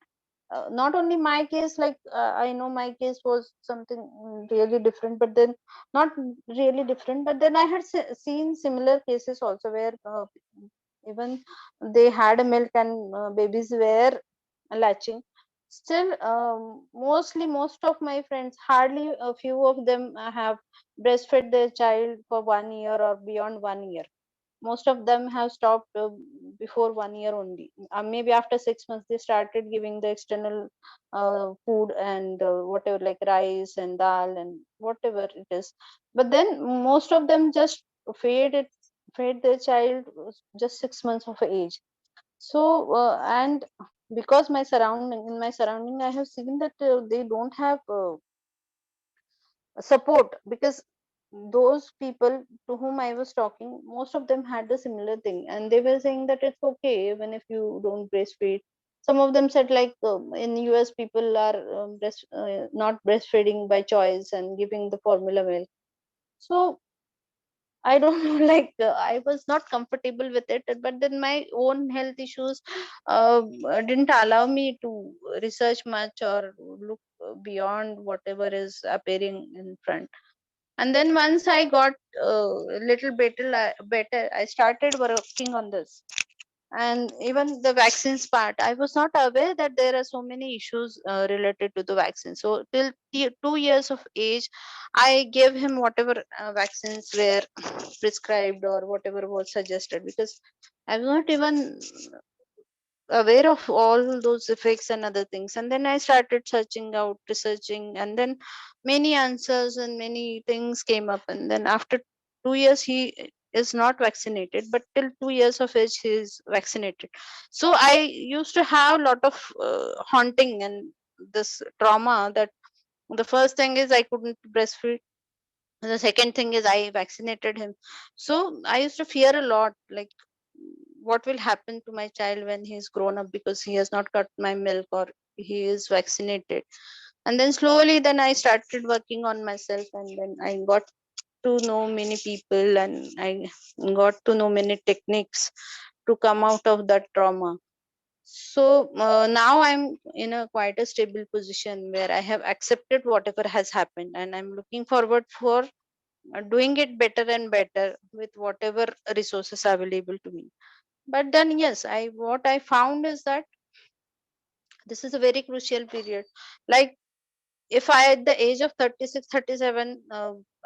Not only my case, like I know my case was something really different, but then not really different, but then I had seen similar cases also, where even they had a milk and babies were latching. Still, mostly most of my friends, hardly a few of them have breastfed their child for 1 year or beyond 1 year. Most of them have stopped before 1 year only. Maybe after 6 months they started giving the external food and whatever, like rice and dal and whatever it is. But then most of them just fed it fed their child just 6 months of age. So and because my surrounding I have seen that they don't have support, because those people to whom I was talking, most of them had the similar thing, and they were saying that it's okay even if you don't breastfeed. Some of them said, like in US, people are not breastfeeding by choice and giving the formula milk. So I don't know, like I was not comfortable with it, but then my own health issues didn't allow me to research much or look beyond whatever is appearing in front. And then once I got a little better, I started working on this. And even the vaccines part, I was not aware that there are so many issues related to the vaccine. So till 2 years of age, I gave him whatever vaccines were prescribed or whatever was suggested, because I was not even aware of all those effects and other things. And then I started searching out, researching, and then many answers and many things came up. And then after 2 years, he is not vaccinated, but till 2 years of age, he is vaccinated. So I used to have a lot of haunting and this trauma, that the first thing is I couldn't breastfeed, the second thing is I vaccinated him. So I used to fear a lot, like what will happen to my child when he's grown up, because he has not got my milk or he is vaccinated. And then slowly then I started working on myself, and then I got to know many people, and I got to know many techniques to come out of that trauma. So now I'm in a quite a stable position where I have accepted whatever has happened, and I'm looking forward for doing it better and better with whatever resources are available to me. But then yes, I what I found is that this is a very crucial period. Like if I at the age of 36, 37,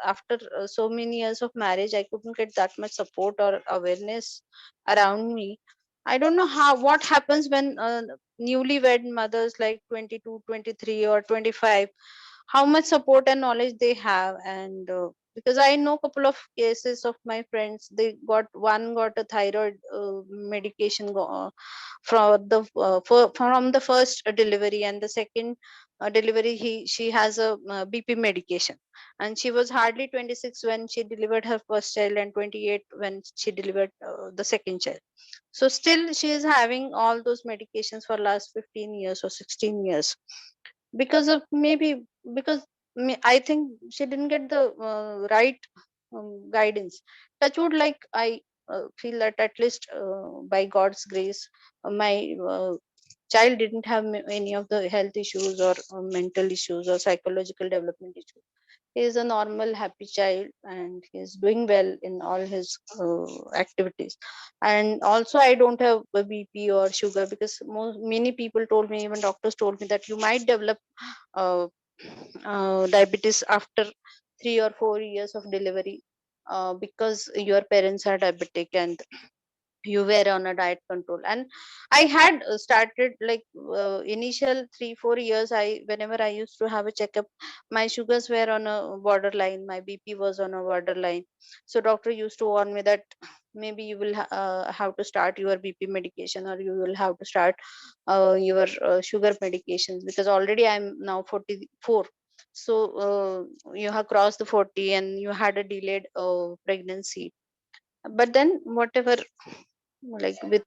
after so many years of marriage, I couldn't get that much support or awareness around me. I don't know how what happens when newlywed mothers like 22, 23, or 25, how much support and knowledge they have. And because I know couple of cases of my friends, they got one got a thyroid medication from from the first delivery, and the second delivery she has a BP medication. And she was hardly 26 when she delivered her first child, and 28 when she delivered the second child. So still she is having all those medications for last 15 years or 16 years, because of maybe because I think she didn't get the right guidance. Touch wood, like I feel that at least by God's grace, my child didn't have any of the health issues or mental issues or psychological development issues. He is a normal happy child, and he is doing well in all his activities. And also I don't have a BP or sugar, because many people told me, even doctors told me, that you might develop uh, diabetes after 3 or 4 years of delivery, because your parents are diabetic and you were on a diet control. And I had started like initial 3 4 years, I whenever I used to have a checkup, my sugars were on a borderline, my BP was on a borderline. So doctor used to warn me that maybe you will have to start your BP medication, or you will have to start your sugar medications, because already I'm now 44. So you have crossed the 40 and you had a delayed pregnancy. But then whatever, like with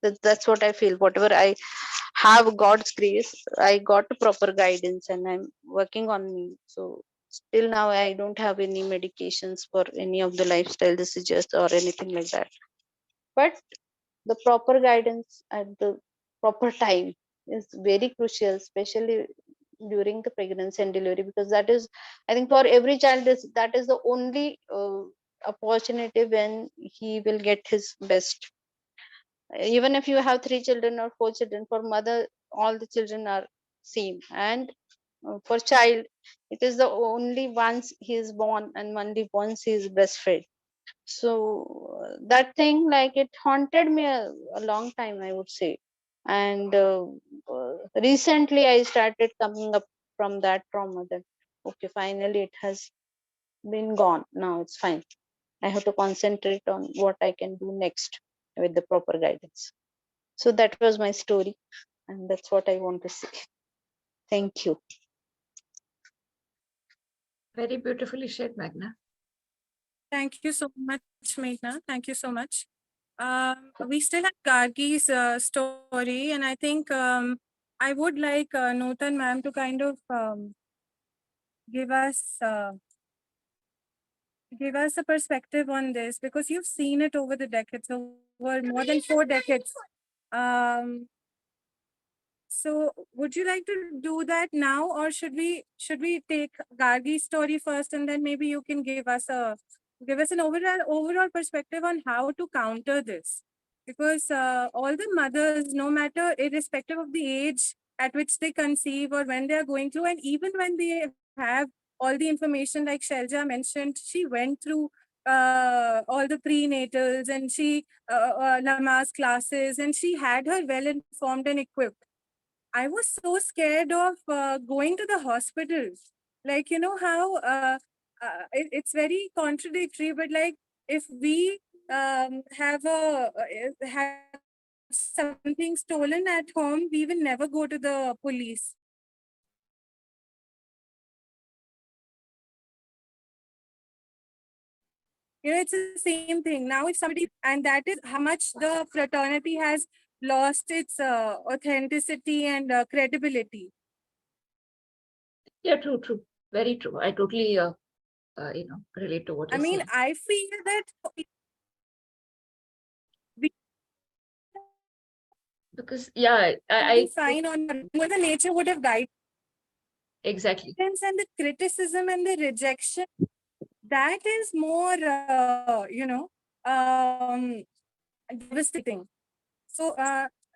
that's what I feel, whatever I have God's grace, I got proper guidance and I'm working on me. So still now I don't have any medications for any of the lifestyle diseases or anything like that. But the proper guidance at the proper time is very crucial, especially during the pregnancy and delivery, because that is, I think, for every child, is that is the only opportunity when he will get his best. Even if you have 3 children or 4 children, for mother all the children are same. And for child, it is the only once he is born and only once he is breastfed. So that thing, like, it haunted me a long time, I would say. And recently I started coming up from that trauma, that okay, finally it has been gone, now it's fine. I have to concentrate on what I can do next with the proper guidance. So that was my story, and that's what I want to say. Thank you. Very beautifully shared, Meghna. Thank you so much, Meghna. Thank you so much. We still have Gargi's story, and I think I would like Nutan ma'am to kind of give us give us a perspective on this, because you've seen it over the decades, over more than 4 decades. So would you like to do that now, or should we take Gargi's story first, and then maybe you can give us an overall perspective on how to counter this? Because all the mothers, no matter, irrespective of the age at which they conceive or when they are going through, and even when they have all the information, like Shelja mentioned, she went through all the prenatals, and she Lama's classes, and she had her well informed and equipped. I was so scared of going to the hospital. Like, you know how it's very contradictory, but like, if we have something stolen at home, we will never go to the police. You know, it's the same thing. Now, if somebody, and that is how much the fraternity has lost its authenticity and credibility. Yeah, true. Very true. I totally, relate to what I you're mean, saying. I feel that Because, yeah, I fine on the nature would have guided. Exactly. And the criticism and the rejection, that is more, devastating. So,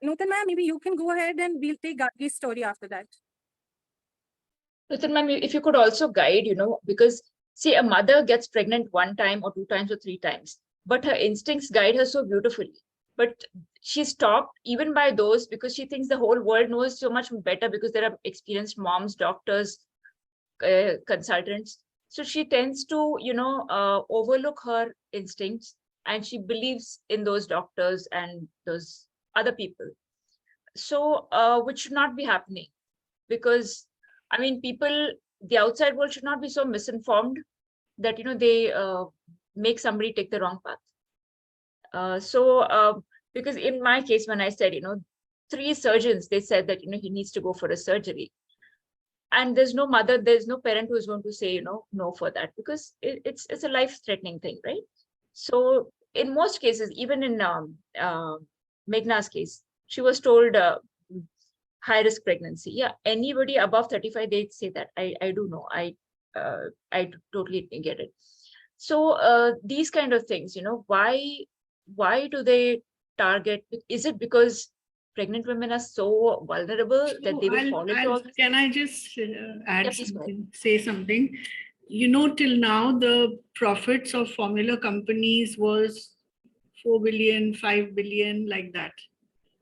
Nutan ma'am, maybe you can go ahead and we'll take Gargi's story after that. Nutan ma'am, if you could also guide, because see, a mother gets pregnant 1 time or 2 times or 3 times, but her instincts guide her so beautifully. But she stopped even by those because she thinks the whole world knows so much better, because there are experienced moms, doctors, consultants. So she tends to, overlook her instincts, and she believes in those doctors and those other people. So, which should not be happening, because I mean, people, the outside world should not be so misinformed that, they make somebody take the wrong path. Because in my case, when I said, 3 surgeons, they said that, he needs to go for a surgery. And there's no parent who is going to say, no for that, because it's a life-threatening thing, right? So in most cases, even in Meghna's case, she was told high-risk pregnancy. Yeah, anybody above 35, they say that. I do know. I totally get it. So these kind of things, why do they target? Is it because pregnant women are so vulnerable that they will fall into all this? Can I just add please go ahead. something, say something? Till now, the profits of formula companies was 4 billion, 5 billion, like that.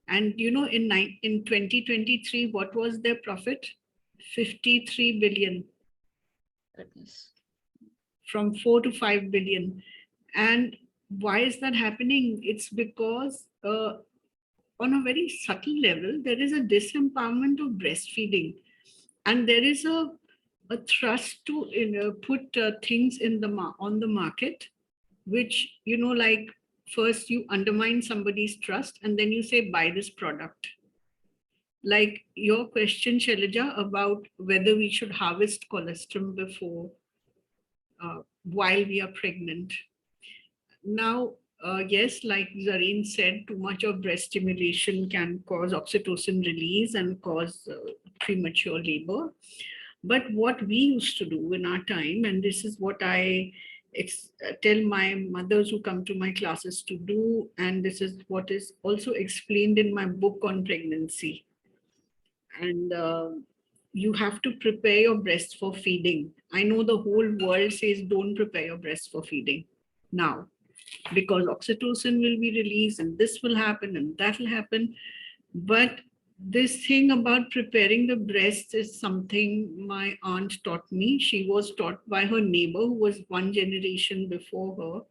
And in 2023, what was their profit? 53 billion. Goodness. From 4 to 5 billion. And why is that happening? It's because on a very subtle level, there is a disempowerment of breastfeeding. And there is a thrust to put things on the market, which, like first you undermine somebody's trust and then you say, buy this product. Like your question, Shailaja, about whether we should harvest colostrum before, while we are pregnant. Now, yes, like Zareen said, too much of breast stimulation can cause oxytocin release and cause premature labor. But what we used to do in our time, and this is what I tell my mothers who come to my classes to do, and this is what is also explained in my book on pregnancy. And you have to prepare your breast for feeding. I know the whole world says don't prepare your breast for feeding now, because oxytocin will be released and this will happen and that will happen. But this thing about preparing the breast is something my aunt taught me. She was taught by her neighbor who was 1 generation before her.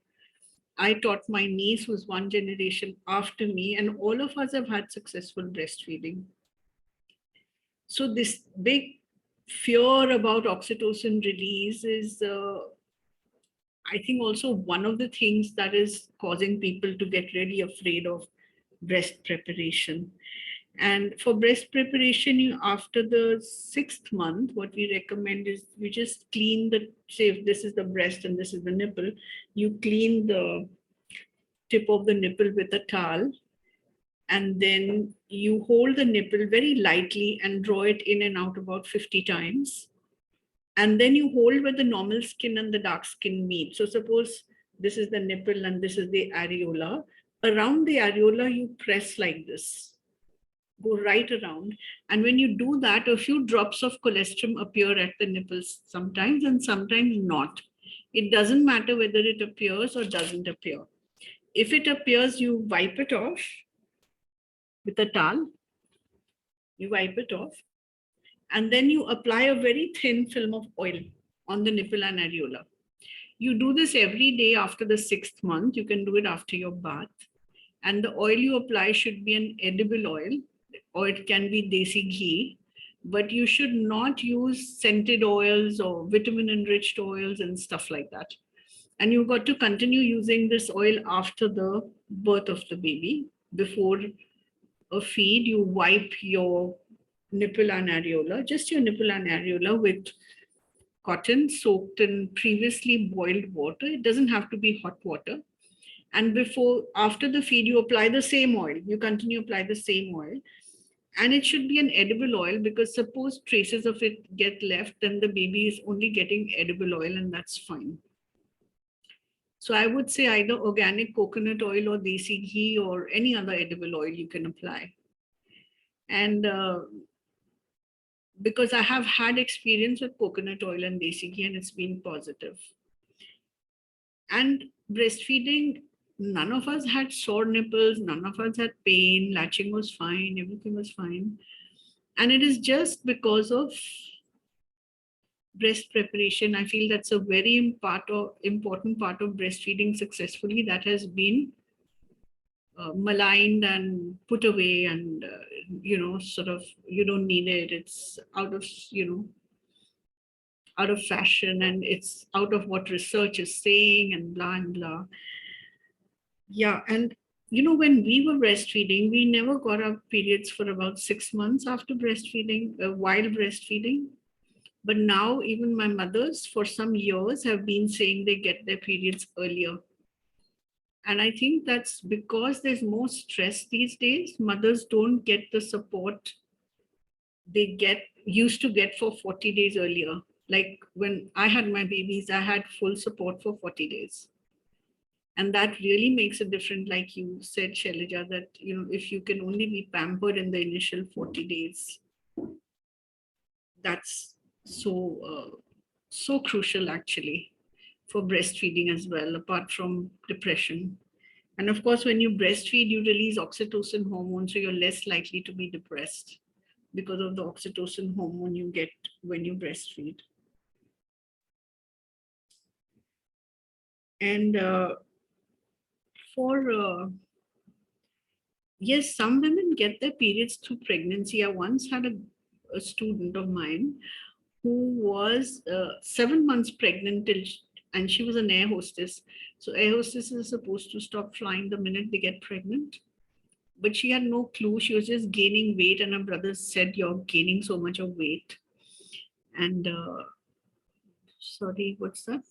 I taught my niece who was 1 generation after me, and all of us have had successful breastfeeding. So this big fear about oxytocin release is, I think, also one of the things that is causing people to get really afraid of breast preparation. And for breast preparation, after the 6th month, what we recommend is you just clean say if this is the breast and this is the nipple, you clean the tip of the nipple with a towel, and then you hold the nipple very lightly and draw it in and out about 50 times. And then you hold where the normal skin and the dark skin meet. So suppose this is the nipple and this is the areola. Around the areola, you press like this. Go right around. And when you do that, a few drops of colostrum appear at the nipples sometimes and sometimes not. It doesn't matter whether it appears or doesn't appear. If it appears, you wipe it off with a towel. You wipe it off. And then you apply a very thin film of oil on the nipple and areola. You do this every day after the 6th month. You can do it after your bath. And the oil you apply should be an edible oil, or it can be desi ghee, but you should not use scented oils or vitamin enriched oils and stuff like that. And you've got to continue using this oil after the birth of the baby. Before a feed, you wipe your nipple and areola, just your nipple and areola, with cotton soaked in previously boiled water. It doesn't have to be hot water. And after the feed, you apply the same oil. You continue to apply the same oil. And it should be an edible oil, because suppose traces of it get left, then the baby is only getting edible oil, and that's fine. So I would say either organic coconut oil or desi ghee or any other edible oil you can apply. And because I have had experience with coconut oil and desi ghee, and it's been positive. And breastfeeding, none of us had sore nipples, none of us had pain, latching was fine, everything was fine. And it is just because of breast preparation. I feel that's a very important part of breastfeeding successfully that has been maligned and put away, and sort of, you don't need it. It's out of, out of fashion, and it's out of what research is saying, and blah and blah. Yeah, and when we were breastfeeding, we never got our periods for about 6 months after breastfeeding, while breastfeeding. But now even my mothers for some years have been saying they get their periods earlier. And I think that's because there's more stress these days. Mothers don't get the support they used to get for 40 days earlier. Like when I had my babies, I had full support for 40 days. And that really makes a difference, like you said, Shailaja, that if you can only be pampered in the initial 40 days, that's so crucial actually for breastfeeding as well, apart from depression. And of course, when you breastfeed, you release oxytocin hormone, so you're less likely to be depressed because of the oxytocin hormone you get when you breastfeed. And yes, some women get their periods through pregnancy. I once had a student of mine who was 7 months pregnant and she was an air hostess. So air hostesses are supposed to stop flying the minute they get pregnant. But she had no clue. She was just gaining weight, and her brother said, "You're gaining so much of weight." And sorry, what's that?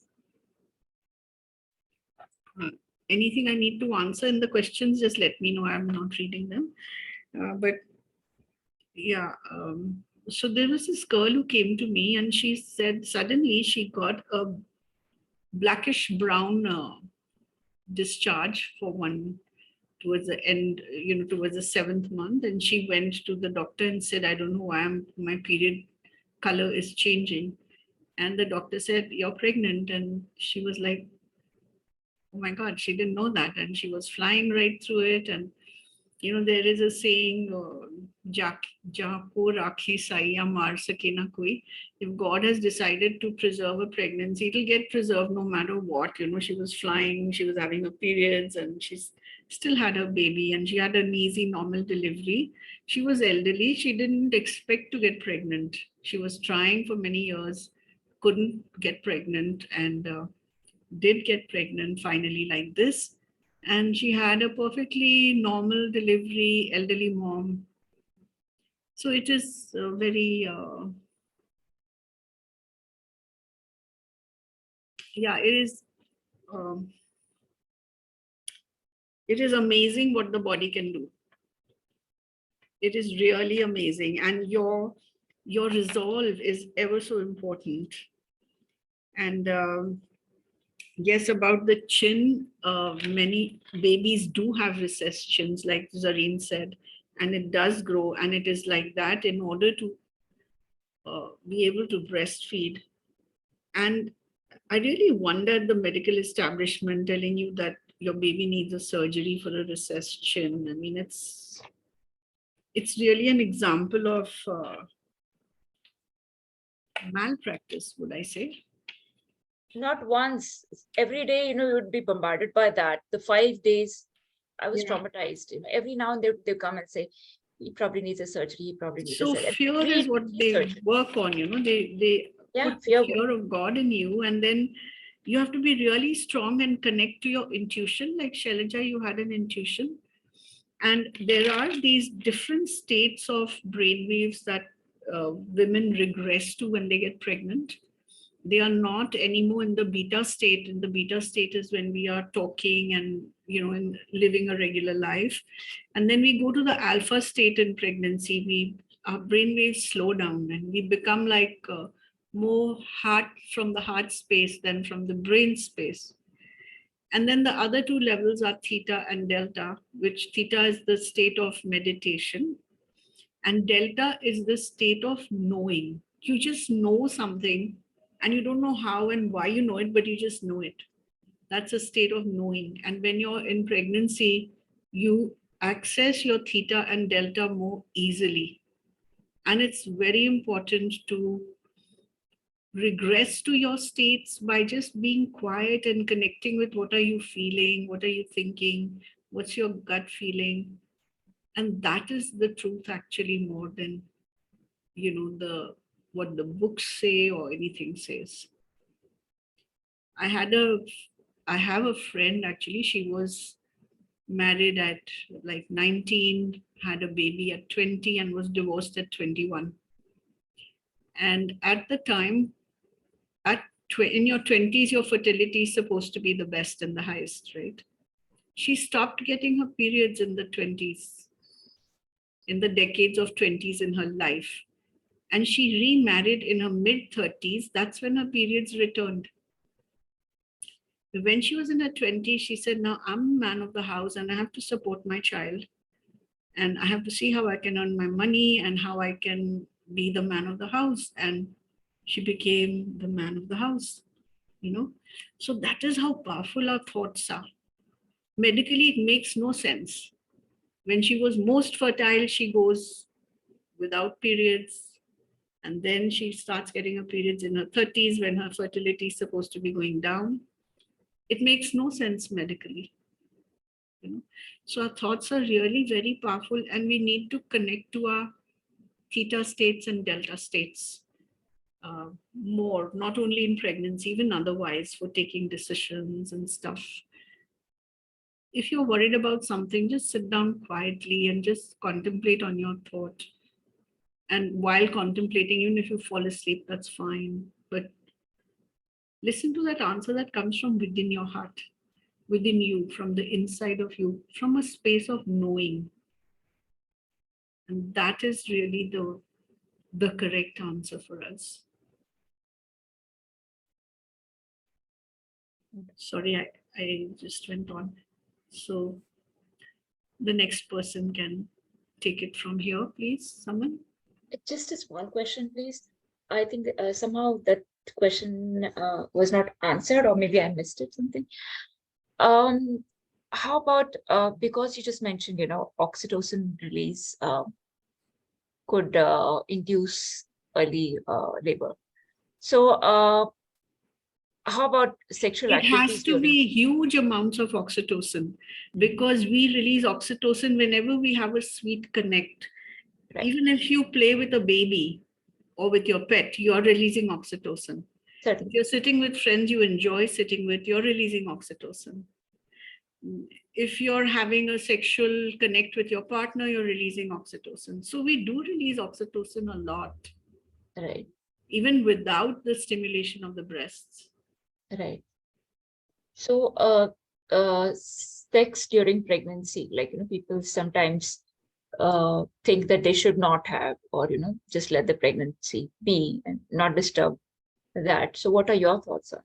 Anything I need to answer in the questions, just let me know. I'm not reading them. But yeah, so there was this girl who came to me and she said suddenly she got a blackish brown discharge towards the end, towards the 7th month. And she went to the doctor and said, "I don't know why my period color is changing." And the doctor said, "You're pregnant." And she was like, oh my God, she didn't know that. And she was flying right through it. And, there is a saying, if God has decided to preserve a pregnancy, it'll get preserved no matter what. She was flying, she was having her periods, and she still had her baby, and she had an easy, normal delivery. She was elderly. She didn't expect to get pregnant. She was trying for many years, couldn't get pregnant, and did get pregnant finally like this. And she had a perfectly normal delivery, elderly mom, So it is very, yeah, it is amazing what the body can do. It is really amazing. And your resolve is ever so important. And yes, about the chin, many babies do have recessed chins, like Zareen said, and it does grow, and it is like that in order to be able to breastfeed. And I really wonder at the medical establishment telling you that your baby needs a surgery for a recessed chin. I mean, it's really an example of malpractice, would I say? Not once, every day, you would be bombarded by that. The 5 days, I was Yeah. traumatized. Every now and then they come and say, he probably needs a surgery, he probably needs a So surgery. fear is what they work on, they Yeah, put the fear of God in you, and then you have to be really strong and connect to your intuition. Like Shailaja, you had an intuition. And there are these different states of brainwaves that women regress to when they get pregnant. They are not anymore in the beta state. In the beta state is when we are talking and, and living a regular life. And then we go to the alpha state in pregnancy. Our brainwaves slow down and we become like more heart from the heart space than from the brain space. And then the other two levels are theta and delta, which theta is the state of meditation. And delta is the state of knowing. You just know something and you don't know how and why you know it, but you just know it. That's a state of knowing. And when you're in pregnancy, you access your theta and delta more easily. And it's very important to regress to your states by just being quiet and connecting with what are you feeling, what are you thinking, what's your gut feeling. And that is the truth actually, more than what the books say or anything says. I have a friend actually. She was married at like 19, had a baby at 20 and was divorced at 21. And at the time, in your 20s, your fertility is supposed to be the best and the highest, right? She stopped getting her periods in the 20s, in the decades of 20s in her life. And she remarried in her mid 30s. That's when her periods returned. When she was in her 20s, she said, now I'm a man of the house and I have to support my child. And I have to see how I can earn my money and how I can be the man of the house. And she became the man of the house, So that is how powerful our thoughts are. Medically, it makes no sense. When she was most fertile, she goes without periods. And then she starts getting her periods in her 30s when her fertility is supposed to be going down. It makes no sense medically. So our thoughts are really very powerful and we need to connect to our theta states and delta states more, not only in pregnancy, even otherwise for taking decisions and stuff. If you're worried about something, just sit down quietly and just contemplate on your thought. And while contemplating, even if you fall asleep, that's fine. But listen to that answer that comes from within your heart, within you, from the inside of you, from a space of knowing. And that is really the correct answer for us. Sorry, I just went on. So the next person can take it from here, please. Someone? Just this one question, please. I think somehow that question was not answered, or maybe I missed it something. How about, because you just mentioned, oxytocin release could induce early labor. So how about sexual activities? It has to be huge amounts of oxytocin, because we release oxytocin whenever we have a sweet connect. Right. Even if you play with a baby or with your pet, you are releasing oxytocin. Certainly. If you're sitting with friends you enjoy sitting with, you're releasing oxytocin. if you're having a sexual connect with your partner, you're releasing oxytocin. So we do release oxytocin a lot, Right. even without the stimulation of the breasts. Right. So, sex during pregnancy, like, people sometimes think that they should not have, or, just let the pregnancy be and not disturb that. So what are your thoughts on?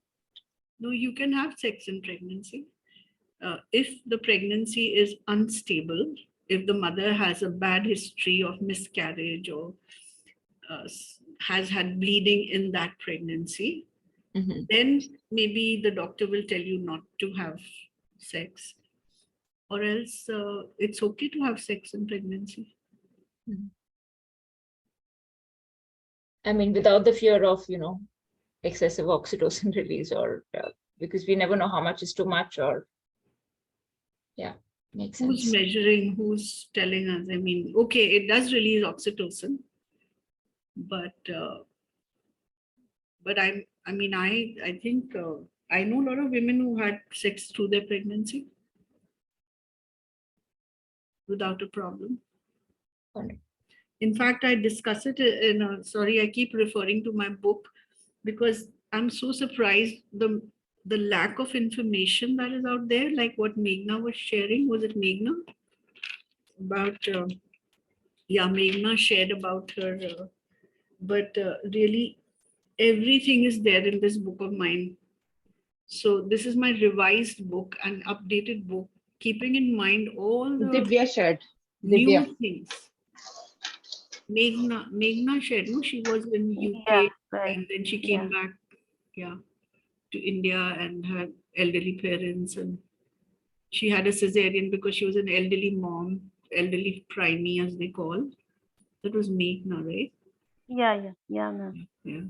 No, you can have sex in pregnancy. If the pregnancy is unstable, if the mother has a bad history of miscarriage or has had bleeding in that pregnancy, Mhm. then maybe the doctor will tell you not to have sex, or else it's okay to have sex in pregnancy. I mean, without the fear of, excessive oxytocin release, or because we never know how much is too much, or yeah, makes Who's sense. measuring? Who's telling us? I mean, okay, it does release oxytocin, but I think I know a lot of women who had sex through their pregnancy without a problem. Wonderful. In fact, I discuss it in sorry, I keep referring to my book because I'm so surprised the lack of information that is out there, like what Meena was sharing. Was it Meena? About, yeah, Meena shared about her, but really everything is there in this book of mine. So this is my revised book and updated book, keeping in mind all the Divya shared. new Divya. things. Meghna shared, no, she was in UK Yeah, right. and then she came back, yeah, to India and had elderly parents, and she had a cesarean because she was an elderly mom, elderly primey as they call. That was Meghna, right? Yeah, ma'am. Yeah.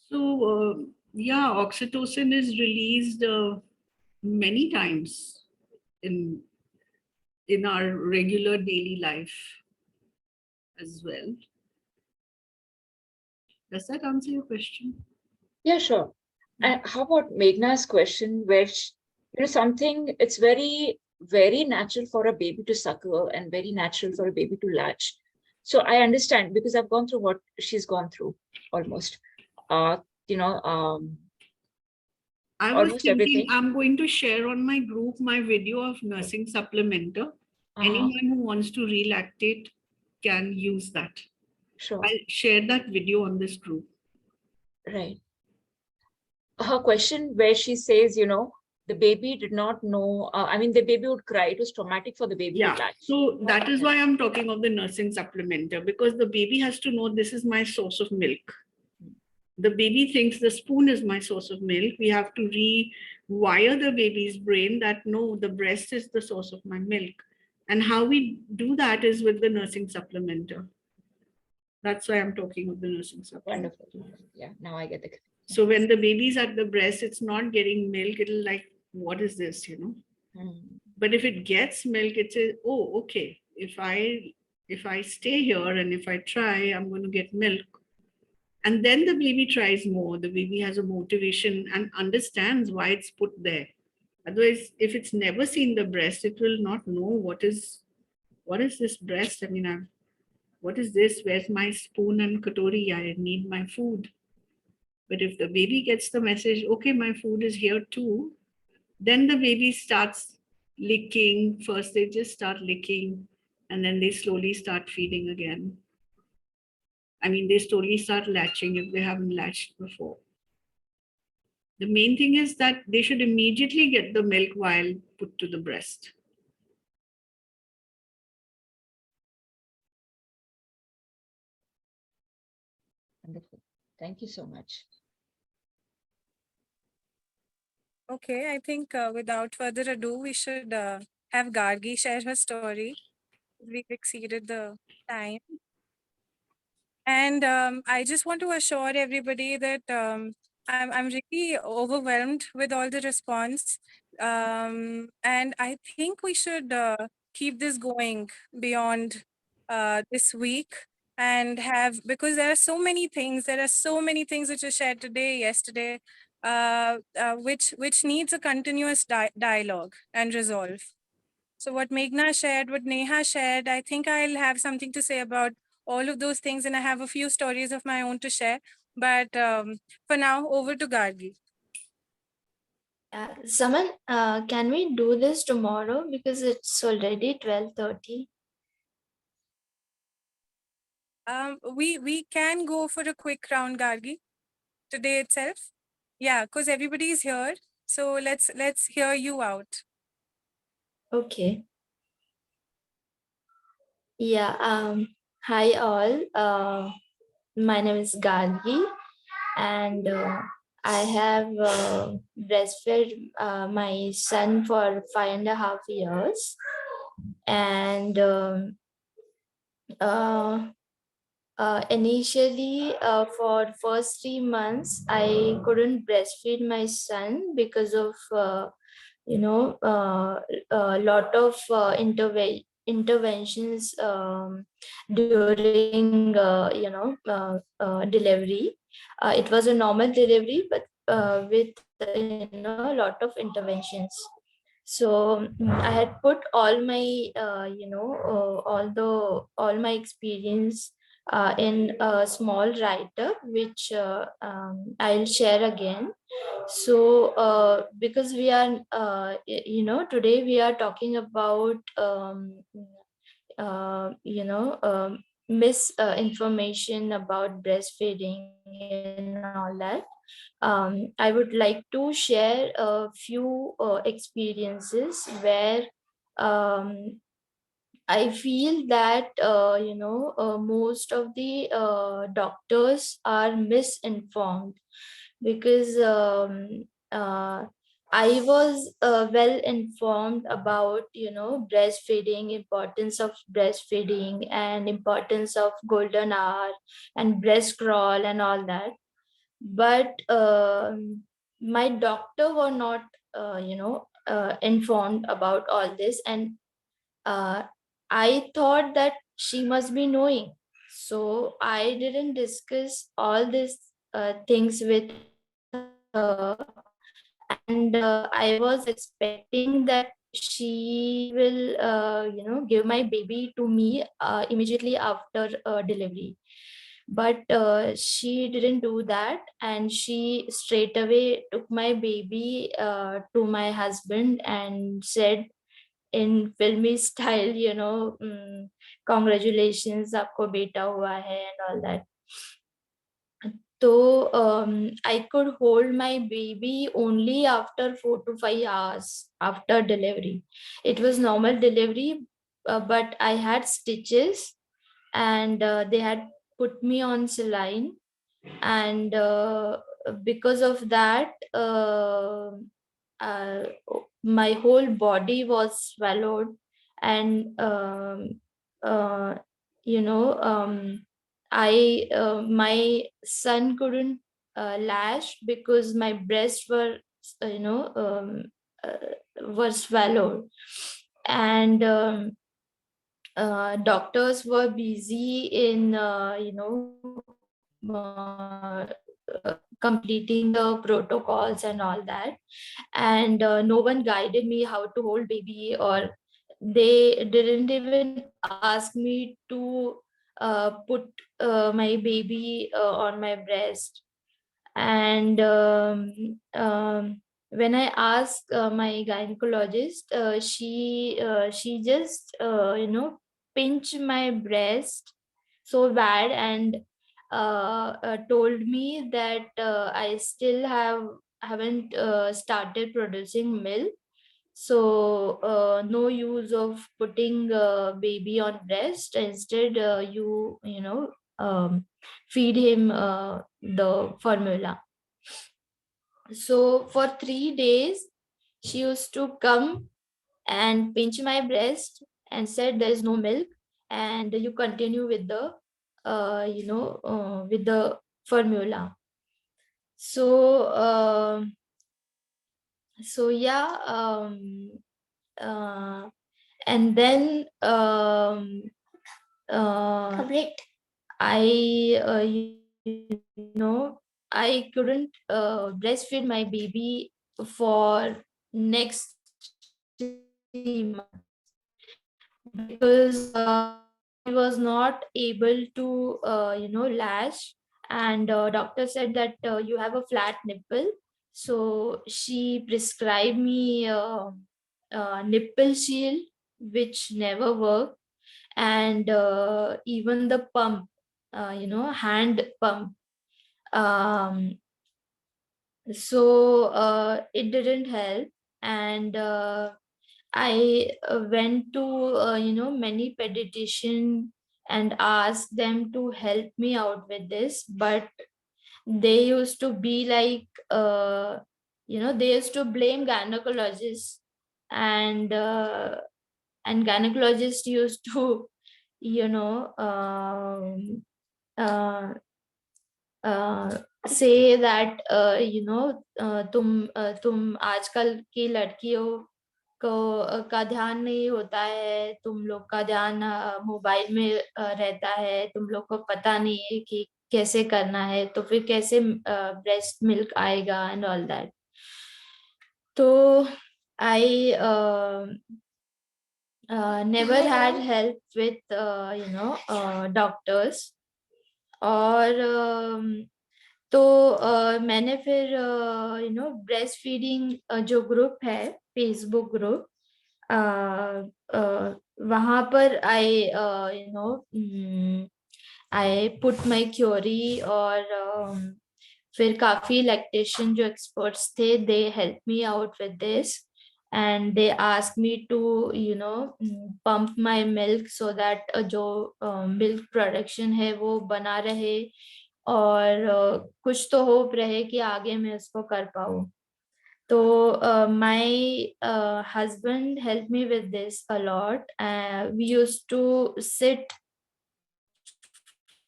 So yeah, oxytocin is released many times in our regular daily life as well. Does that answer your question? Yeah, sure. And how about Meghna's question, where something, it's very, very natural for a baby to suckle and very natural for a baby to latch. So I understand, because I've gone through what she's gone through almost. You know, I was almost thinking everything. I'm going to share on my group my video of nursing supplementer. Anyone who wants to relactate can use that. Sure. I'll share that video on this group. Right. Her question where she says, the baby did not know, I mean, the baby would cry. It was traumatic for the baby to Yeah, latch. so that is why I'm talking of the nursing supplementer, because the baby has to know this is my source of milk. The baby thinks the spoon is my source of milk. We have to rewire the baby's brain that no, the breast is the source of my milk. And how we do that is with the nursing supplementer. That's why I'm talking of the nursing supplementer. Wonderful. Yeah, now I get the. So when the baby's at the breast, it's not getting milk. It'll like, what is this, But if it gets milk, it says, oh, okay. If I stay here and if I try, I'm going to get milk. And then the baby tries more. The baby has a motivation and understands why it's put there. Otherwise, if it's never seen the breast, it will not know what is this breast. I mean, what is this? Where's my spoon and katori? I need my food. But if the baby gets the message, okay, my food is here too, then the baby starts licking. First, they just start licking, and then they slowly start feeding again. I mean, they slowly start latching if they haven't latched before. The main thing is that they should immediately get the milk while put to the breast. Wonderful. Thank you so much. Okay, I think without further ado, we should have Gargi share her story. We've exceeded the time. And I just want to assure everybody that I'm really overwhelmed with all the response. And I think we should keep this going beyond this week and have, because there are so many things which are shared today, yesterday, which needs a continuous dialogue and resolve. So what Meghna shared, what Neha shared, I think I'll have something to say about all of those things, and I have a few stories of my own to share. But for now, over to Gargi. Saman, can we do this tomorrow because it's already 12:30? We can go for a quick round, Gargi, today itself. Yeah, because everybody's here. So let's hear you out. Okay. Yeah. Hi all. My name is Gargi, and I have breastfed my son for 5.5 years, and initially for first 3 months I couldn't breastfeed my son because of a lot of interventions during delivery. It was a normal delivery, but with a lot of interventions. So I had put all my all my experience in a small write-up, which I'll share again. So because we are today we are talking about misinformation about breastfeeding and all that. I would like to share a few experiences where I feel that most of the doctors are misinformed, because I was well informed about breastfeeding, importance of breastfeeding, and importance of golden hour and breast crawl and all that. But my doctor were not informed about all this, and I thought that she must be knowing. So I didn't discuss all these things with her, and I was expecting that she will, give my baby to me immediately after delivery. But she didn't do that, and she straight away took my baby to my husband and said in filmy style, congratulations, आपको बेटा हुआ है, and all that. So I could hold my baby only after 4 to 5 hours after delivery. It was normal delivery, but I had stitches, and they had put me on saline, and because of that, my whole body was swallowed, and you know I my son couldn't lash because my breasts were were swallowed, and doctors were busy in completing the protocols and all that, and no one guided me how to hold baby, or they didn't even ask me to put my baby on my breast. And when I asked my gynecologist, she just pinched my breast so bad, and told me that I still haven't started producing milk, so no use of putting baby on breast. Instead, feed him the formula. So for 3 days, she used to come and pinch my breast and said there is no milk, and you continue with the with the formula. So yeah, and then correct. I I couldn't breastfeed my baby for next 3 months because I was not able to, latch. And doctor said that you have a flat nipple. So she prescribed me nipple shield, which never worked. And even the pump, hand pump. Um, so it didn't help. And I went to many pediatrician and asked them to help me out with this, but they used to be like they used to blame gynecologists. And gynecologists used to you know uh, say that तुम आजकल की लड़कियों को का ध्यान नहीं होता है, तुम लोग का ध्यान मोबाइल में रहता है, तुम लोग को पता नहीं है कि कैसे करना है, तो फिर कैसे ब्रेस्ट मिल्क आएगा एंड ऑल दैट. तो आई never had help with doctors. और तो मैंने फिर ब्रेस्ट फीडिंग जो ग्रुप है, फेसबुक ग्रुप, वहां पर आई पुट माई क्योरी. और फिर काफी लैक्टेशन जो एक्सपर्ट्स थे, they help me out with this. And they asked me to pump my milk so that जो milk production है वो बना रहे, और कुछ तो होप रहे कि आगे मैं उसको कर पाऊँ. तो my husband helped me with this a lot. We used to sit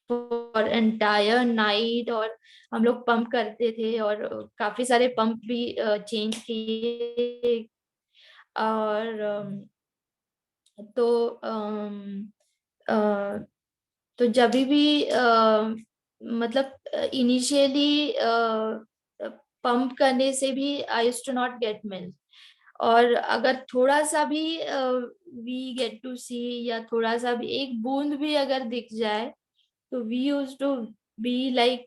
for entire night और हम लोग पंप करते थे, और काफी सारे पंप भी चेंज किए. और तो जब भी मतलब इनिशियली पंप करने से भी I used to not get milk. और अगर थोड़ा सा भी वी गेट टू सी, या थोड़ा सा भी एक बूंद भी अगर दिख जाए, तो we used to be like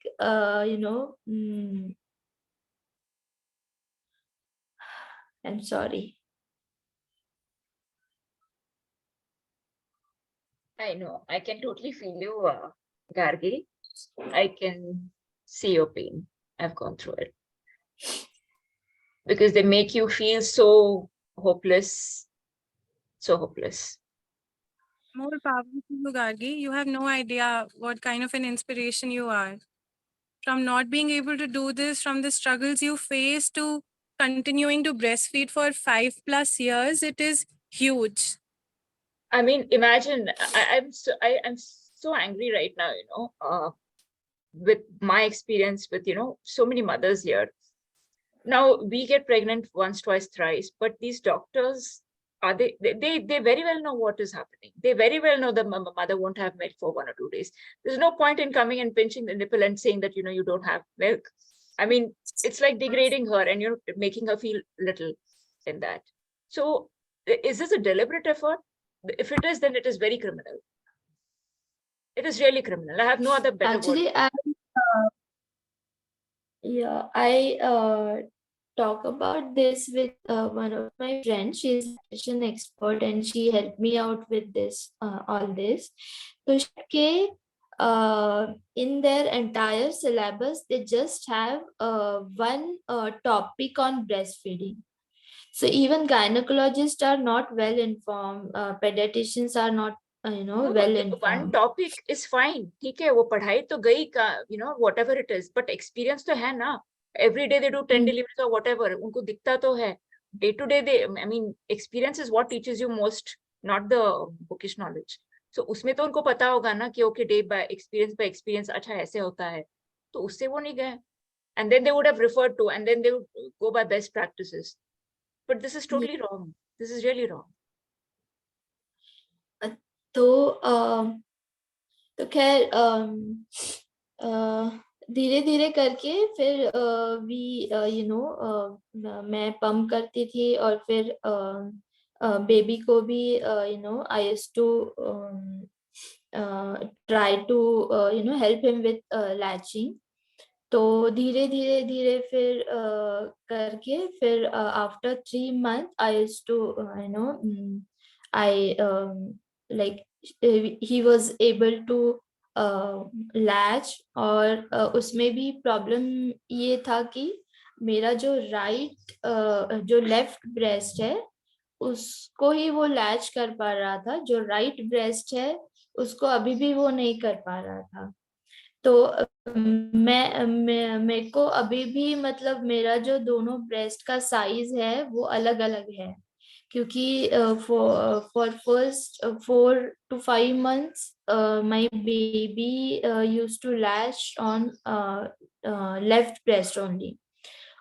I'm sorry. I know. I can totally feel you, Gargi. I can see your pain. I've gone through it. Because they make you feel so hopeless. So hopeless. More power to you, Gargi. You have no idea what kind of an inspiration you are. From not being able to do this, from the struggles you face to continuing to breastfeed for 5+ years, it is huge. I mean, imagine, I'm so angry right now, with my experience with, so many mothers here. Now we get pregnant once, twice, thrice, but these doctors, they very well know what is happening. They very well know the mother won't have milk for 1 or 2 days. There's no point in coming and pinching the nipple and saying that, you don't have milk. I mean, it's like degrading her and, making her feel little in that. So is this a deliberate effort? If it is, then it is very criminal. It is really criminal. I have no other better Actually, word. I talk about this with one of my friends. She's a nutrition expert, and she helped me out with this, all this. So in their entire syllabus, they just have one topic on breastfeeding. So even gynecologists are not well informed. Pediatricians are not, No, well one informed. topic is fine. ठीक है, वो पढ़ाई तो गई का, whatever it is, but experience तो है ना. Every day they do 10 deliveries or whatever. उनको दिखता तो है. Day to day, I mean, experience is what teaches you most, not the bookish knowledge. So उसमें तो उनको पता होगा ना कि okay, day by experience, अच्छा ऐसे होता है. तो उससे वो नहीं गए. And then they would have referred to, and then they would go by best practices. But this is totally wrong. This is really wrong. तो खैर धीरे धीरे करके फिर मैं पंप करती थी और फिर बेबी को भी I used to try to help him with latching. तो धीरे धीरे धीरे फिर करके फिर after 3 months I used to I like he was able to latch. और उसमें भी प्रॉब्लम ये था कि मेरा जो जो लेफ्ट ब्रेस्ट है उसको ही वो लैच कर पा रहा था, जो राइट ब्रेस्ट है उसको अभी भी वो नहीं कर पा रहा था। तो मेरे को अभी भी मतलब मेरा जो दोनों ब्रेस्ट का साइज है वो अलग अलग है, क्योंकि for first 4 to 5 months my baby used to latch on left breast only।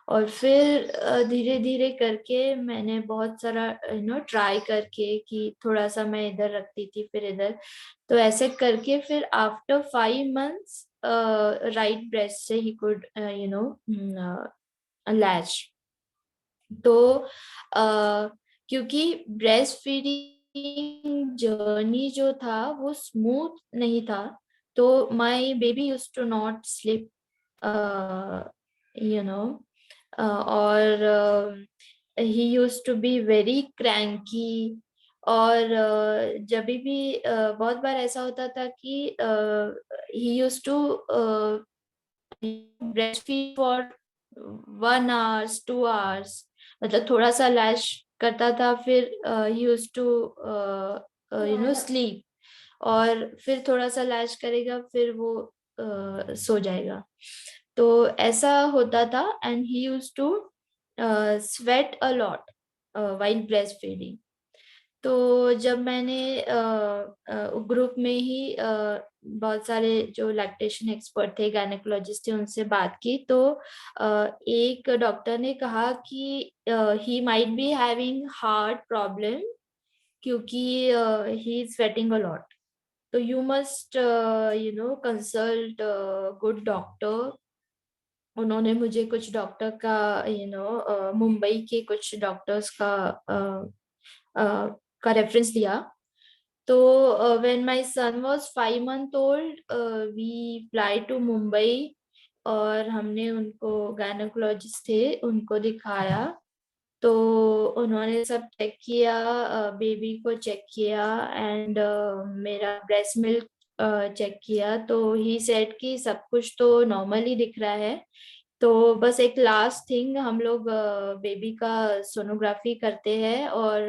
और फिर धीरे धीरे करके मैंने बहुत सारा ट्राई करके कि थोड़ा सा मैं इधर रखती थी फिर इधर, तो ऐसे करके फिर आफ्टर 5 months राइट ब्रेस्ट से ही कुड लैच। तो क्योंकि ब्रेस्ट फीडिंग जर्नी जो था वो स्मूथ नहीं था, तो my baby used to not sleep और he used to be very cranky. और जब भी बहुत बार ऐसा होता था कि he used to breast feed for 1 hour 2 hours, मतलब थोड़ा सा लैश करता था फिर ही यूज्ड टू स्लीप, और फिर थोड़ा सा लैश करेगा फिर वो सो जाएगा। तो ऐसा होता था and he used to sweat a lot while breast feeding. तो जब मैंने ग्रुप में ही बहुत सारे जो लैक्टेशन एक्सपर्ट थे, गायनेकोलॉजिस्ट थे, उनसे बात की, तो एक डॉक्टर ने कहा कि he might be having heart problem क्योंकि he is sweating a lot, तो you must consult good doctor. उन्होंने मुझे कुछ डॉक्टर का मुंबई के कुछ डॉक्टर्स का रेफरेंस दिया। तो when my son was 5 months old, we fly to Mumbai और हमने उनको गायनेकोलॉजिस्ट थे उनको दिखाया। तो उन्होंने सब चेक किया, बेबी को चेक किया एंड मेरा ब्रेस्ट मिल्क चेक किया। तो ही सेड कि सब कुछ तो नॉर्मल ही दिख रहा है, तो बस एक लास्ट थिंग हम लोग बेबी का सोनोग्राफी करते हैं और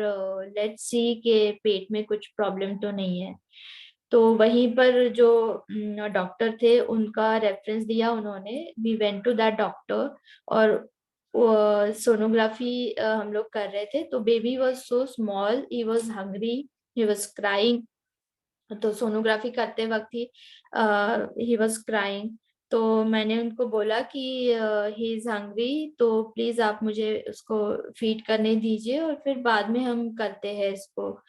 लेट्स सी के पेट में कुछ प्रॉब्लम तो नहीं है। तो वहीं पर जो डॉक्टर थे उनका रेफरेंस दिया उन्होंने, we went to that doctor और सोनोग्राफी हम लोग कर रहे थे। तो baby was so small, he was hungry, he was crying. तो सोनोग्राफी करते वक्त ही वाज क्राइंग। तो मैंने उनको बोला कि ही इज हंग्री, तो प्लीज आप मुझे उसको फीड करने दीजिए और फिर बाद में हम करते हैं इसको।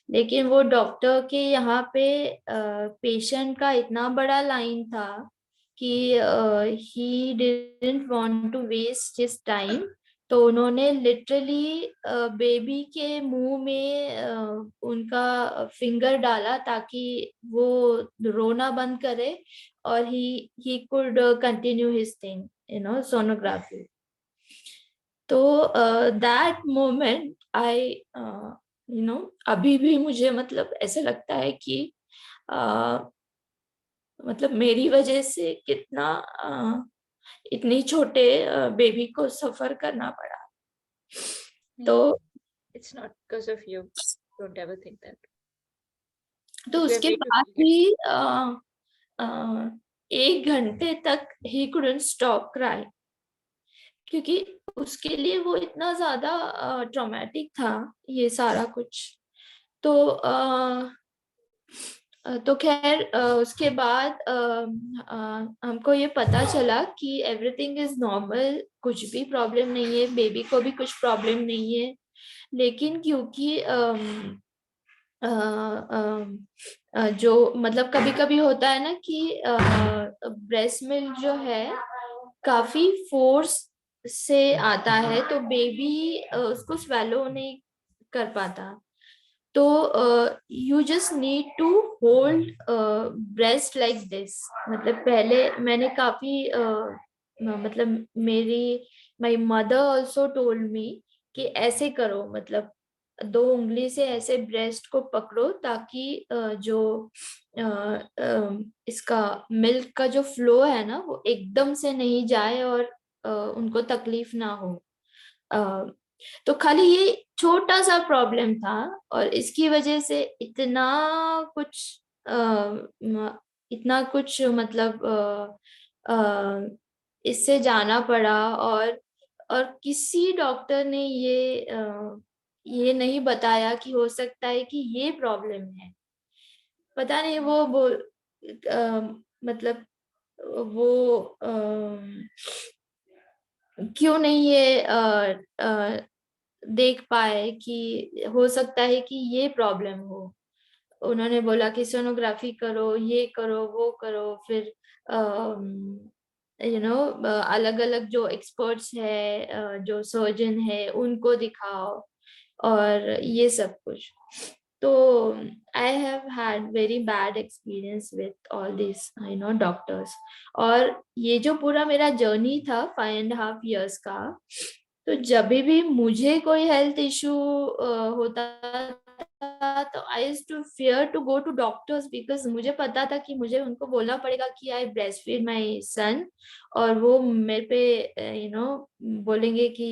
लेकिन वो डॉक्टर के यहाँ पे पेशेंट का इतना बड़ा लाइन था कि he didn't want to waste his time. तो उन्होंने लिटरली बेबी के मुंह में उनका फिंगर डाला ताकि वो रोना बंद करे और he could continue his thing, sonography. तो that moment I अभी भी मुझे मतलब ऐसा लगता है कि मतलब मेरी वजह से कितना इतनी छोटे बेबी को सफर करना पड़ा। तो It's not because of you. Don't ever think that. तो उसके बाद भी 1 घंटे तक he couldn't stop crying, क्योंकि उसके लिए वो इतना ज्यादा ट्रॉमेटिक था ये सारा कुछ। तो खैर उसके बाद हमको ये पता चला कि एवरीथिंग इज नॉर्मल, कुछ भी प्रॉब्लम नहीं है, बेबी को भी कुछ प्रॉब्लम नहीं है। लेकिन क्योंकि जो मतलब कभी कभी होता है ना कि ब्रेस्ट मिल्क जो है काफी फोर्स से आता है, तो बेबी उसको स्वेलो नहीं कर पाता। तो you just need to hold breast like this. मतलब पहले मैंने काफी मतलब my mother also told me कि ऐसे करो, मतलब 2 उंगली से ऐसे ब्रेस्ट को पकड़ो ताकि जो इसका मिल्क का जो फ्लो है ना वो एकदम से नहीं जाए और उनको तकलीफ ना हो। तो खाली ये छोटा सा प्रॉब्लम था और इसकी वजह से कुछ इतना कुछ मतलब इससे जाना पड़ा। और किसी डॉक्टर ने ये नहीं बताया कि हो सकता है कि ये प्रॉब्लम है। पता नहीं वो मतलब वो क्यों नहीं ये देख पाए कि हो सकता है कि ये प्रॉब्लम हो। उन्होंने बोला कि सोनोग्राफी करो, ये करो, वो करो, फिर अलग अलग जो एक्सपर्ट्स है, जो सर्जन है उनको दिखाओ और ये सब कुछ। तो I have had very bad experience with all this doctors. और ये जो पूरा मेरा जर्नी था 5.5 years का, तो जब भी मुझे कोई हेल्थ इशू होता था तो I used to fear to go to doctors, because मुझे पता था कि मुझे उनको बोलना पड़ेगा कि आई ब्रेस्ट फीड माई सन, और वो मेरे पे बोलेंगे कि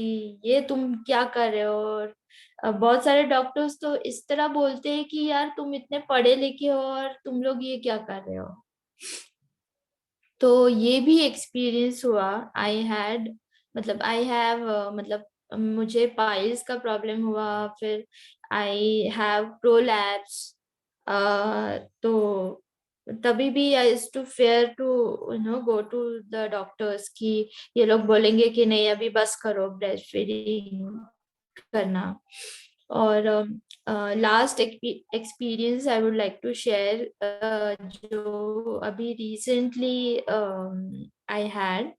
ये तुम क्या कर रहे हो। और बहुत सारे डॉक्टर्स तो इस तरह बोलते हैं कि यार तुम इतने पढ़े लिखे हो और तुम लोग ये क्या कर रहे हो। तो ये भी एक्सपीरियंस हुआ। आई हैड मतलब आई हैव मतलब मुझे पाइल्स का प्रॉब्लम हुआ, फिर आई हैव प्रोलैप्स। तो तभी भी I used to fear to go to the doctors कि ये लोग बोलेंगे कि नहीं अभी बस करो ब्रेस्ट फीडिंग करना। और last experience I would like to share, जो अभी recently I had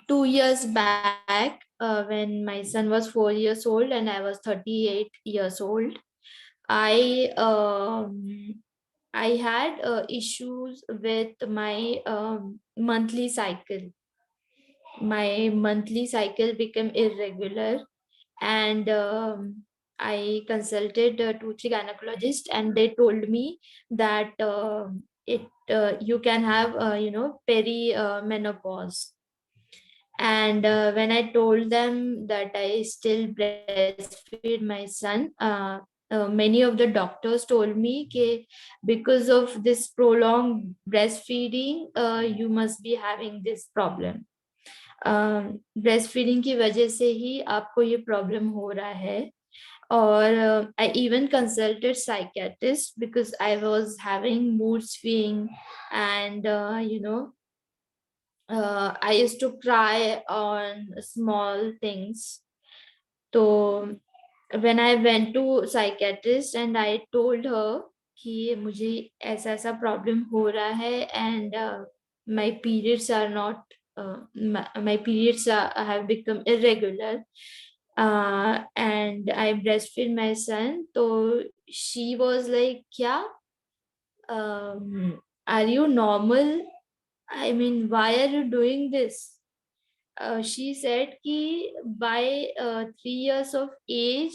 2 years back, when my son was 4 years old and I was 38 years old. I had issues with my monthly cycle. My monthly cycle became irregular, and I consulted 2-3 gynecologists, and they told me that you can have menopause. And when I told them that I still breastfeed my son, many of the doctors told me that because of this prolonged breastfeeding, you must be having this problem. Breast feeding की वजह से ही आपको ये problem हो रहा है। और I even consulted psychiatrist because I was having mood swing, and I used to cry on small things. So when I went to psychiatrist and I told her कि मुझे ऐसा ऐसा प्रॉब्लम हो रहा है, and my periods are not my periods have become irregular, and I breastfeed my son. So she was like, क्या are you normal? I mean, why are you doing this? She said कि by 3 years of age,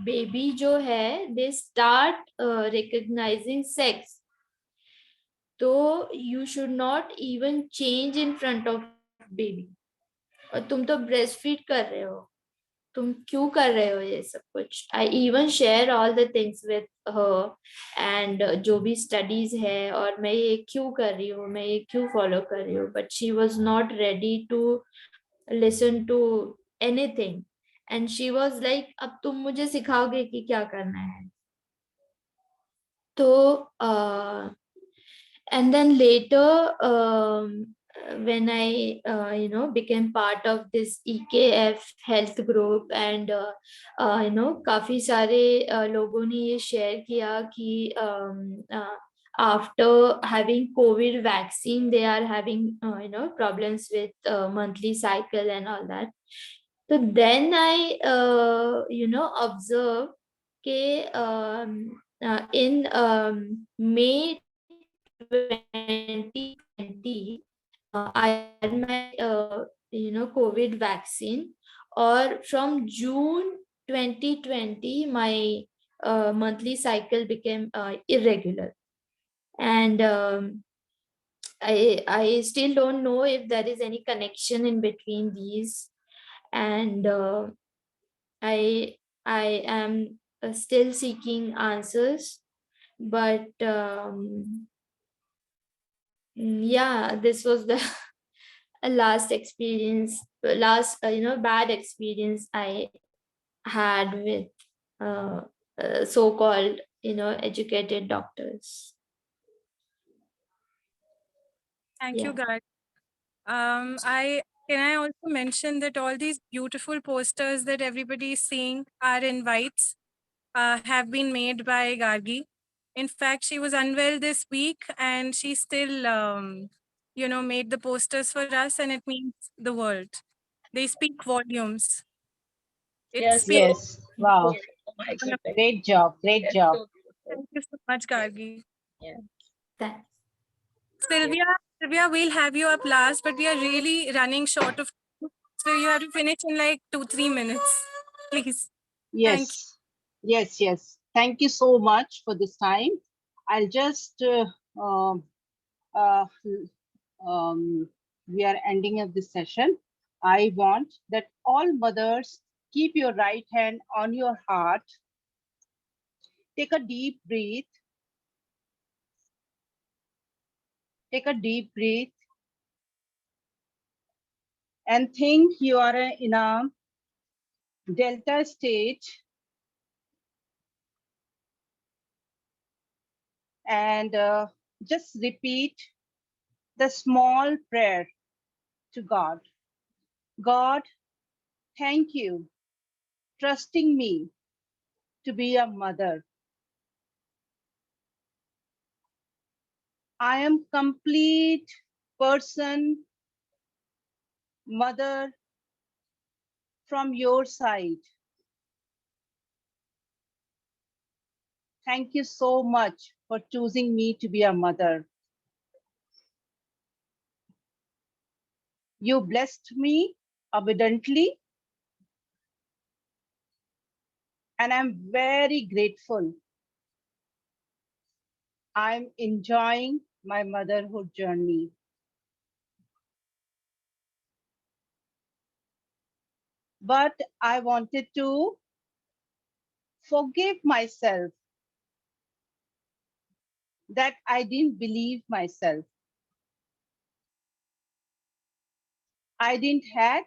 baby जो है they start recognizing sex. तो you should not even change in front of baby. और तुम तो breastfeed कर रहे हो, तुम क्यों कर रहे हो ये सब कुछ। I even share all the things with her, and जो भी स्टडीज है और मैं ये क्यों कर रही हूँ, मैं ये क्यों फॉलो कर रही हूँ, but she was not ready to listen to anything. And she was like अब तुम मुझे सिखाओगे कि क्या करना है। तो and then later when I became part of this EKF health group, and काफी सारे लोगों ने ये शेयर किया कि after having COVID vaccine, they are having problems with monthly cycle and all that. So then I observed in May 2020 I had my COVID vaccine, or from June 2020 my monthly cycle became irregular, and I still don't know if there is any connection in between these, and I am still seeking answers, but yeah, this was the last bad experience I had with so-called educated doctors. Thank you, Yeah. guys. I also mention that all these beautiful posters that everybody is seeing are invites, have been made by Gargi. In fact, she was unwell this week, and she still, made the posters for us, and it means the world. They speak volumes. Yes, Speaks- yes. Wow. Great job. Great job. Thank you so much, Gargi. Thanks. Sylvia, we'll have you up last, but we are really running short of time, so you have to finish in like 2-3 minutes, please. Thank you. Yes. Yes, yes. Thank you so much for this time. I'll just, we are ending up this session. I want that all mothers keep your right hand on your heart. Take a deep breath. Take a deep breath and think you are in a delta state, and just repeat the small prayer to God. God, thank you, trusting me to be a mother. I am complete person, mother from your side. Thank you so much for choosing me to be a mother. You blessed me abundantly, and I'm very grateful. I'm enjoying my motherhood journey. But I wanted to forgive myself that I didn't believe myself. I didn't have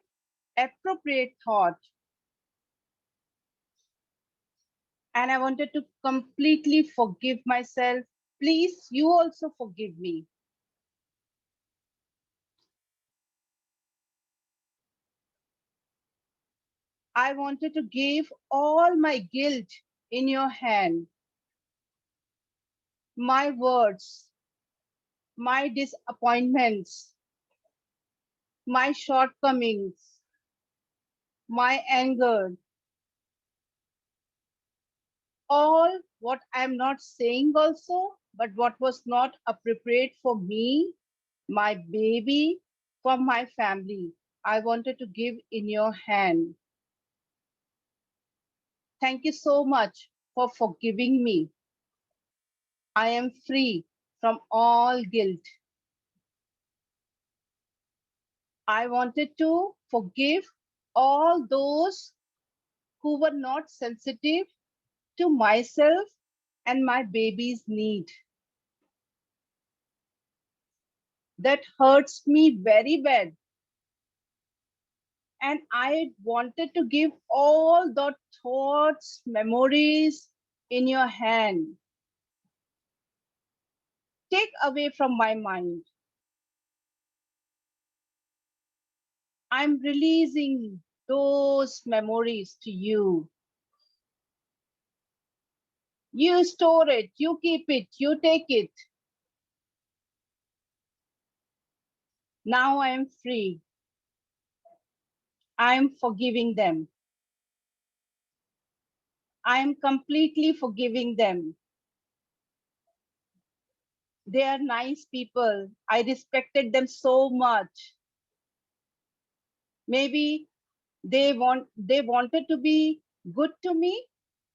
appropriate thought. And I wanted to completely forgive myself. Please, you also forgive me. I wanted to give all my guilt in your hand. My words, my disappointments, my shortcomings, my anger, all what I'm not saying also, but what was not appropriate for me, my baby, for my family, I wanted to give in your hand. Thank you so much for forgiving me. I am free from all guilt. I wanted to forgive all those who were not sensitive to myself and my baby's need. That hurts me very bad. And I wanted to give all the thoughts, memories in your hand. Take away from my mind. I'm releasing those memories to you. You store it, you keep it, you take it. Now I am free. I am forgiving them. I am completely forgiving them. They are nice people. I respected them so much. Maybe they wanted to be good to me,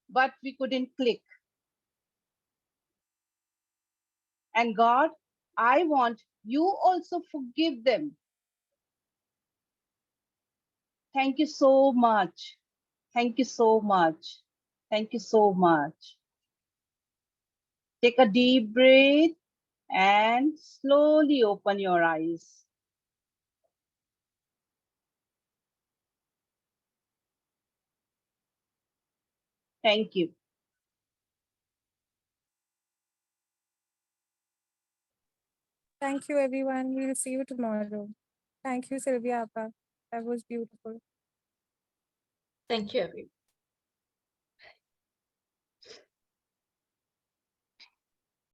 but we couldn't click. And God, I want you also forgive them. Thank you so much. Thank you so much. Thank you so much. Take a deep breath and slowly open your eyes. Thank you. Thank you, everyone. We'll see you tomorrow. Thank you, Sylvia Appa. That was beautiful. Thank you, everyone.